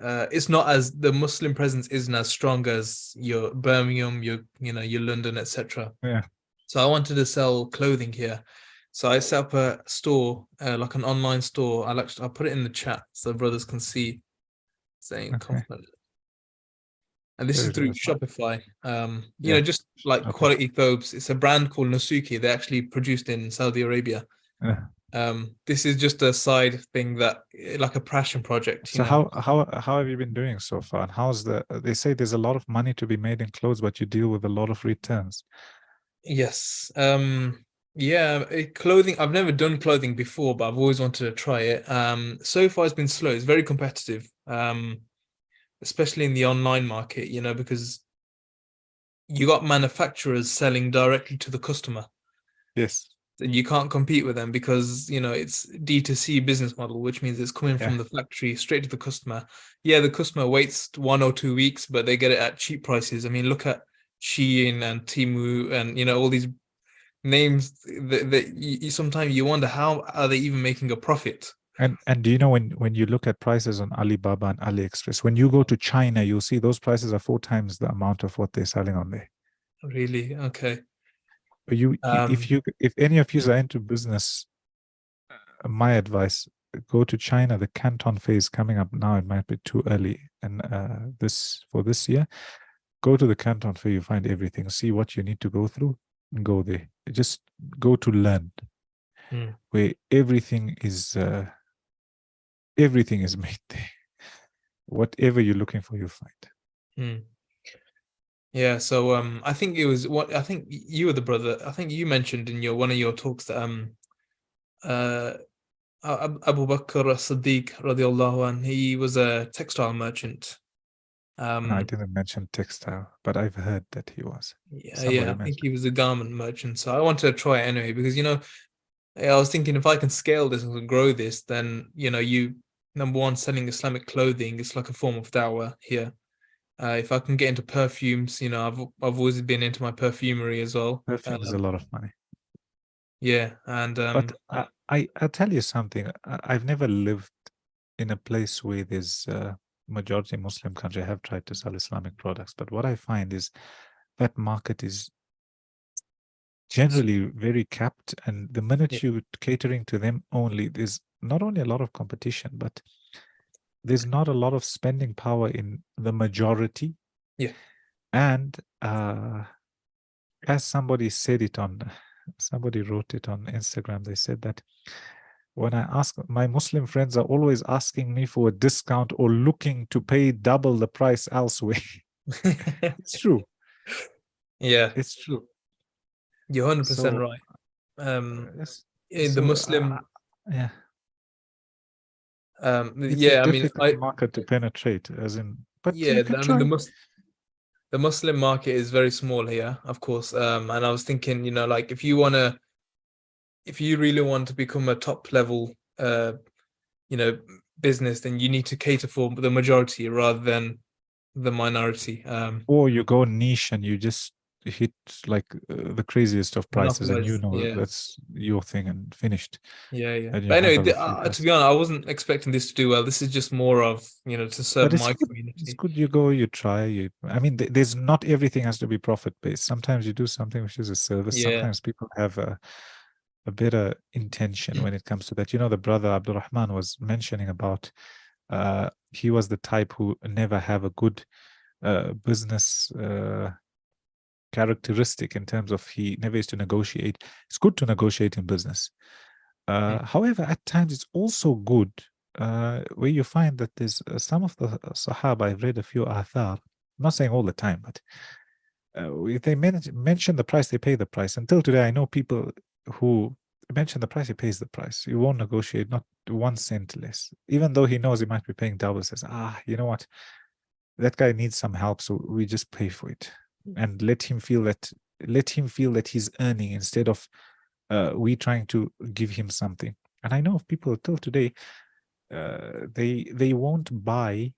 it's not as, the Muslim presence isn't as strong as your Birmingham, your your London, etc. Yeah. So I wanted to sell clothing here. So I set up a store, like an online store. I'll put it in the chat so brothers can see. Saying compliment. And this is through Shopify. You know, just like quality clothes. It's a brand called Nasuki. They're actually produced in Saudi Arabia. This is just a side thing that, like a passion project. So how have you been doing so far? And how's they say there's a lot of money to be made in clothes, but you deal with a lot of returns. Yes. Yeah, clothing. I've never done clothing before, but I've always wanted to try it. So far it's been slow. It's very competitive. Especially in the online market, you know, because you got manufacturers selling directly to the customer. Yes. And you can't compete with them because, you know, it's D2C business model, which means it's coming from the factory straight to the customer. Yeah, the customer waits 1 or 2 weeks, but they get it at cheap prices. I mean, look at Shein and Temu and, you know, all these names that you sometimes you wonder, how are they even making a profit? And do you know, when you look at prices on Alibaba and AliExpress, when you go to China, you'll see those prices are 4 times the amount of what they're selling on there. Really? Okay. If any of you are into business, my advice, go to China. The Canton Fair is coming up now. It might be too early, and for this year, go to the Canton Fair. You find everything. See what you need to go through, and go there. Just go to learn, where everything is made there. Whatever you're looking for, you find. Yeah, so I think it was I think you were the brother. I think you mentioned in one of your talks that Abu Bakr as-Siddiq radiallahu anh, he was a textile merchant. No, I didn't mention textile, but I've heard that he was. Yeah, I think he was a garment merchant. So I wanted to try it anyway because, you know, I was thinking if I can scale this and grow this, then, you know, number one, selling Islamic clothing is like a form of dawah here. If I can get into perfumes, you know, I've always been into my perfumery as well. Perfume is a lot of money. Yeah, and but I'll tell you something. I've never lived in a place where there's a majority Muslim country. I have tried to sell Islamic products, but what I find is that market is generally very capped, and the minute you're catering to them only, there's not only a lot of competition, but there's not a lot of spending power in the majority. Yeah. And as somebody wrote it on Instagram, they said that when I ask, my Muslim friends are always asking me for a discount or looking to pay double the price elsewhere. It's true. Yeah, it's true. You're 100% right. In the Muslim, yeah. It's a difficult market to penetrate, as in. But yeah, I mean the Muslim market is very small here, of course. And I was thinking, you know, like if you really want to become a top level, you know, business, then you need to cater for the majority rather than the minority. Or you go niche and you just hit like the craziest of prices, and you know that's your thing and finished. Yeah. But anyway, to be honest, I wasn't expecting this to do well. This is just more of, you know, to serve my community. It's good. You go, you try. I mean, there's not everything has to be profit based. Sometimes you do something which is a service. Yeah. Sometimes people have a better intention when it comes to that. You know, the brother Abdurrahman was mentioning about he was the type who never have a good business characteristic in terms of he never used to negotiate. It's good to negotiate in business. However, at times it's also good where you find that there's some of the Sahaba, I've read a few athar, I'm not saying all the time, but if they mention the price, they pay the price. Until today, I know people who mention the price, he pays the price. You won't negotiate, not 1 cent less. Even though he knows he might be paying double, says, you know what? That guy needs some help, so we just pay for it. And let him feel that he's earning instead of we trying to give him something. And I know of people till today, they won't buy,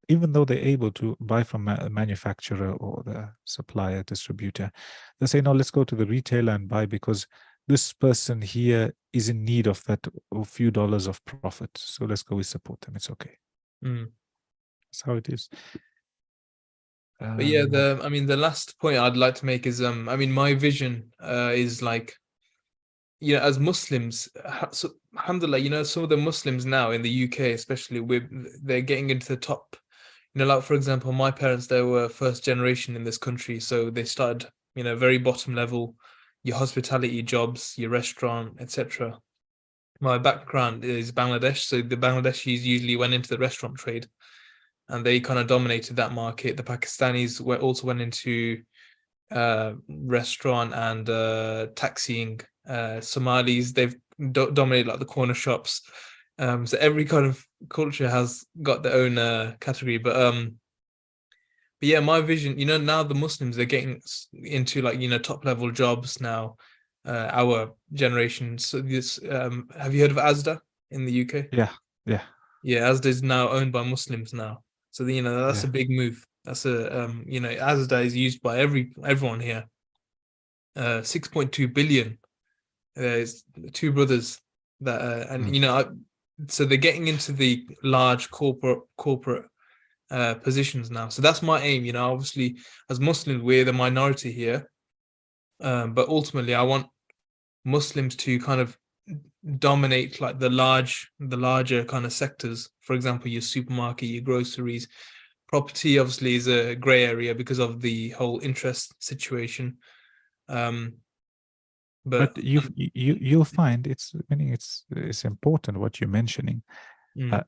even though they're able to buy from a manufacturer or the supplier, distributor. They say, no, let's go to the retailer and buy because this person here is in need of that few dollars of profit. So let's go, we support them. It's okay. That's how it is. But yeah, the last point I'd like to make is, my vision is like, as Muslims, so, alhamdulillah, some of the Muslims now in the UK, especially, they're getting into the top. Like, for example, my parents, they were first generation in this country, so they started, very bottom level, your hospitality jobs, your restaurant, etc. My background is Bangladesh, so the Bangladeshis usually went into the restaurant trade, and they kind of dominated that market. The Pakistanis also went into restaurant and taxiing. Somalis, they've dominated like the corner shops. So every kind of culture has got their own category. But yeah, my vision, now the Muslims are getting into like top level jobs now. Our generation. So this, have you heard of Asda in the UK? Yeah. Asda is now owned by Muslims now. So that's a big move. That's Asda is used by everyone here. 6.2 billion. There's two brothers that so they're getting into the large corporate positions now. So that's my aim. Obviously, as Muslims, we're the minority here, but ultimately, I want Muslims to kind of dominate like the larger kind of sectors. For example, your supermarket, your groceries. Property obviously is a gray area because of the whole interest situation. But you'll find it's important what you're mentioning.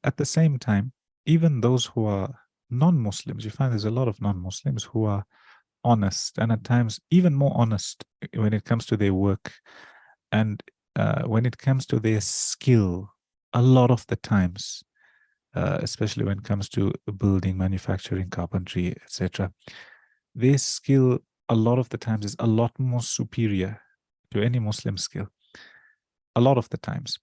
At the same time, even those who are non-Muslims, you find there's a lot of non-Muslims who are honest, and at times even more honest when it comes to their work, and when it comes to their skill. A lot of the times, especially when it comes to building, manufacturing, carpentry, etc., their skill a lot of the times is a lot more superior to any Muslim skill, a lot of the times.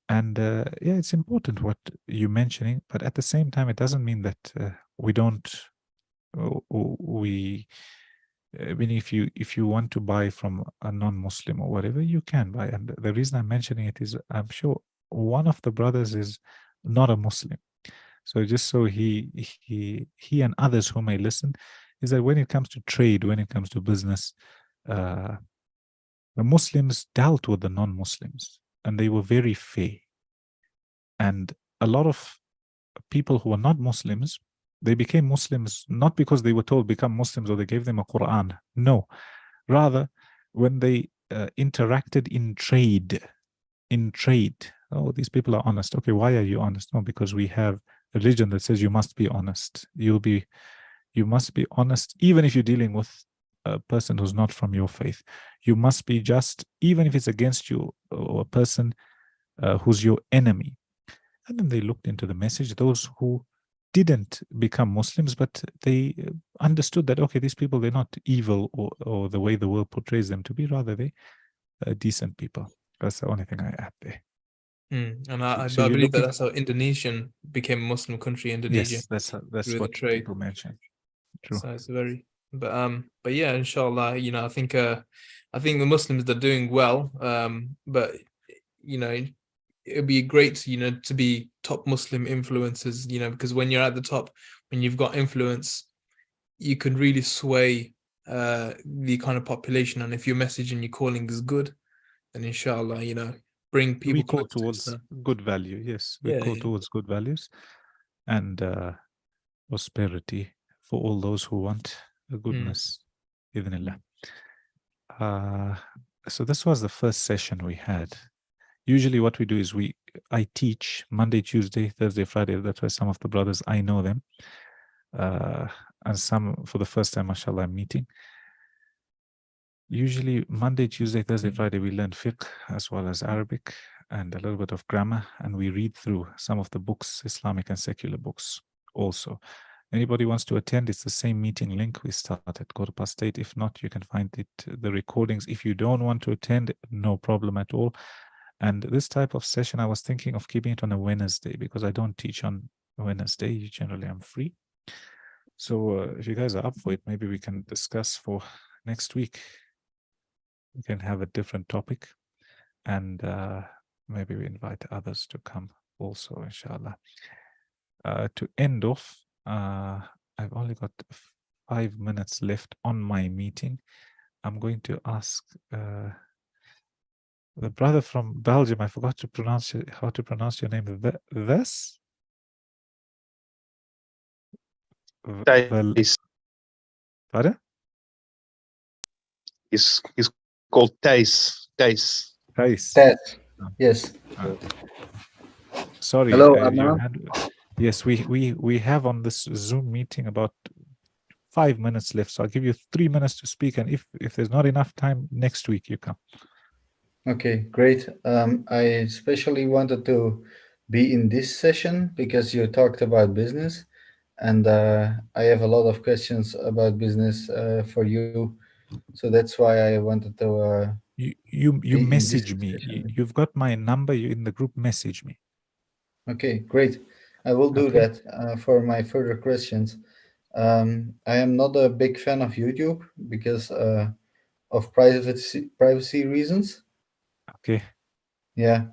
And it's important what you're mentioning, but at the same time, it doesn't mean that we don't. I mean, if you want to buy from a non-Muslim or whatever, you can buy. And the reason I'm mentioning it is I'm sure one of the brothers is not a Muslim. So just so he and others who may listen, is that when it comes to trade, when it comes to business, the Muslims dealt with the non-Muslims, and they were very fair. And a lot of people who were not Muslims, they became Muslims not because they were told become Muslims or they gave them a Quran. No, rather when they interacted in trade. Oh, these people are honest. Okay, why are you honest? No, because we have a religion that says you must be honest. You must be honest, even if you're dealing with a person who's not from your faith. You must be just, even if it's against you or a person who's your enemy. And then they looked into the message, those who didn't become Muslims, but they understood that, okay, these people, they're not evil or the way the world portrays them to be, rather they decent people. That's the only thing I add there. And I believe that's how Indonesia became a Muslim country. Indonesia. Yes, that's what people mention. True. So it's but yeah, inshallah, I think the Muslims are doing well. But it'd be great, to be top Muslim influencers, because when you're at the top, when you've got influence, you can really sway the kind of population. And if your message and your calling is good, then inshallah, bring people we call towards good value. Yes, we call towards good values and prosperity for all those who want goodness. Idhnillah. So this was the first session we had. Usually what we do is I teach Monday, Tuesday, Thursday, Friday. That's why some of the brothers, I know them. And some for the first time, mashallah, I'm meeting. Usually Monday, Tuesday, Thursday, Friday, we learn fiqh as well as Arabic and a little bit of grammar. And we read through some of the books, Islamic and secular books also. Anybody wants to attend, it's the same meeting link. We start at 8:15. If not, you can find the recordings. If you don't want to attend, no problem at all. And this type of session, I was thinking of keeping it on a Wednesday because I don't teach on Wednesday. Generally, I'm free. So if you guys are up for it, maybe we can discuss for next week. we can have a different topic, and maybe we invite others to come also, inshallah. To end off, I've only got 5 minutes left on my meeting. I'm going to ask the brother from Belgium. I forgot to pronounce how to pronounce your name. Ves? Thijs. Pardon? He's called Thijs. Thijs. Thijs. Yes. Sorry. Hello, Arnav. Yes, we have on this Zoom meeting about 5 minutes left, so I'll give you 3 minutes to speak, and if there's not enough time, next week you come. Okay, great. I especially wanted to be in this session because you talked about business, and I have a lot of questions about business for you, so that's why I wanted to. You message me. You've got my number. You in the group. Message me. Okay, great. I will do that for my further questions. I am not a big fan of YouTube because of privacy reasons. Okay. Yeah,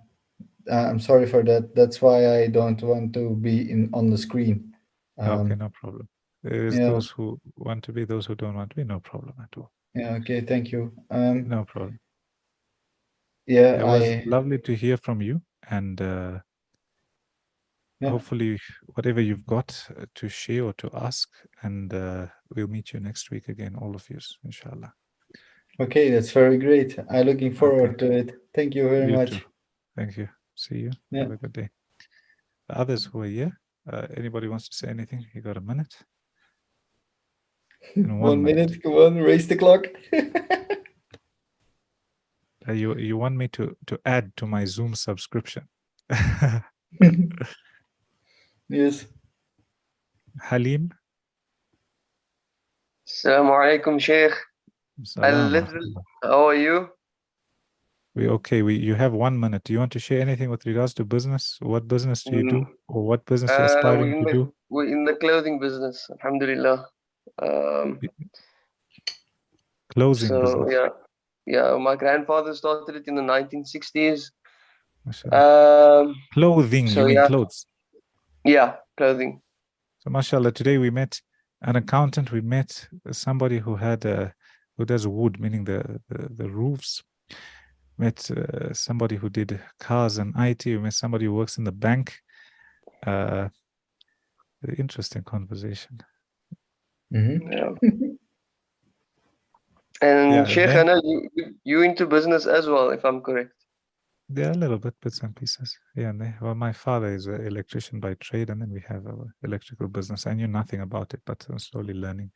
I'm sorry for that. That's why I don't want to be on the screen. Okay, no problem. There's yeah. those who want to be, those who don't want to be. No problem at all. Yeah. Okay. Thank you. No problem. Yeah, it was lovely to hear from you, and hopefully whatever you've got to share or to ask, and we'll meet you next week again, all of you, inshallah. Okay, that's very great. I'm looking forward to it. Thank you very much. Too. Thank you. See you. Yeah. Have a good day. The others who are here, anybody wants to say anything? You got a minute? In 1 minute. Come on, raise the clock. You want me to add to my Zoom subscription? Yes. Halim. Assalamu alaikum, Sheikh. How are you? You have 1 minute. Do you want to share anything with regards to business? What business do you do, or what business you're aspiring to do? We're in the clothing business, alhamdulillah. Clothing business. Yeah. My grandfather started it in the 1960s. Clothing, you mean clothes? Yeah, clothing. So, mashallah, today we met an accountant. We met somebody who does wood, meaning the roofs. Met somebody who did cars and IT. We met somebody who works in the bank. Very interesting conversation. Yeah. And Sheikh, I know you into business as well, if I'm correct. Yeah, a little bit, bits and pieces. Yeah, well, my father is an electrician by trade, and then we have our electrical business. I knew nothing about it, but I'm slowly learning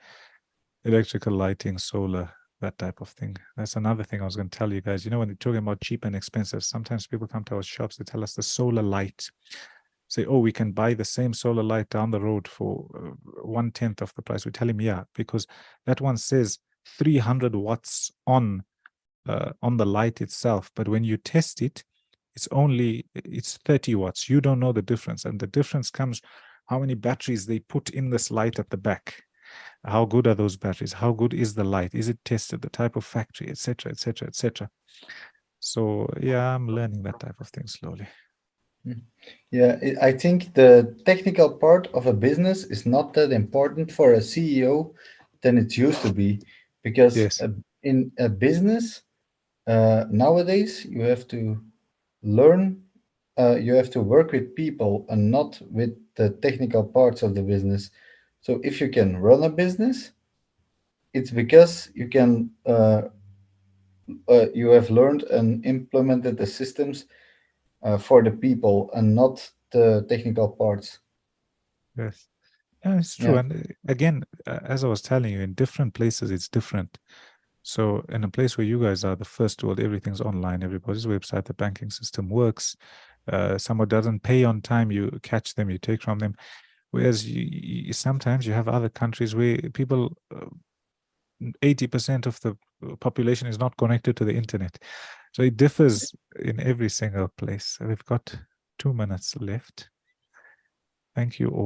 electrical lighting, solar, that type of thing. That's another thing I was going to tell you guys. You know, when you're talking about cheap and expensive, sometimes people come to our shops, they tell us the solar light. Say, oh, we can buy the same solar light down the road for 1/10 of the price. We tell him, yeah, because that one says 300 watts on the light itself, but when you test it, it's 30 watts. You don't know the difference, and the difference comes how many batteries they put in this light at the back. How good are those batteries? How good is the light? Is it tested? The type of factory, etc., etc., etc. So yeah, I'm learning that type of thing slowly. Yeah, I think the technical part of a business is not that important for a CEO than it used to be, because in a business nowadays you have to learn, you have to work with people and not with the technical parts of the business. So if you can run a business, it's because you can you have learned and implemented the systems for the people and not the technical parts. Yes, yeah, it's true. And again, as I was telling you, in different places it's different. So in a place where you guys are the first world, everything's online, everybody's website, the banking system works. Someone doesn't pay on time, you catch them, you take from them. Whereas sometimes you have other countries where people, 80% of the population is not connected to the internet. So it differs in every single place. We've got 2 minutes left. Thank you all.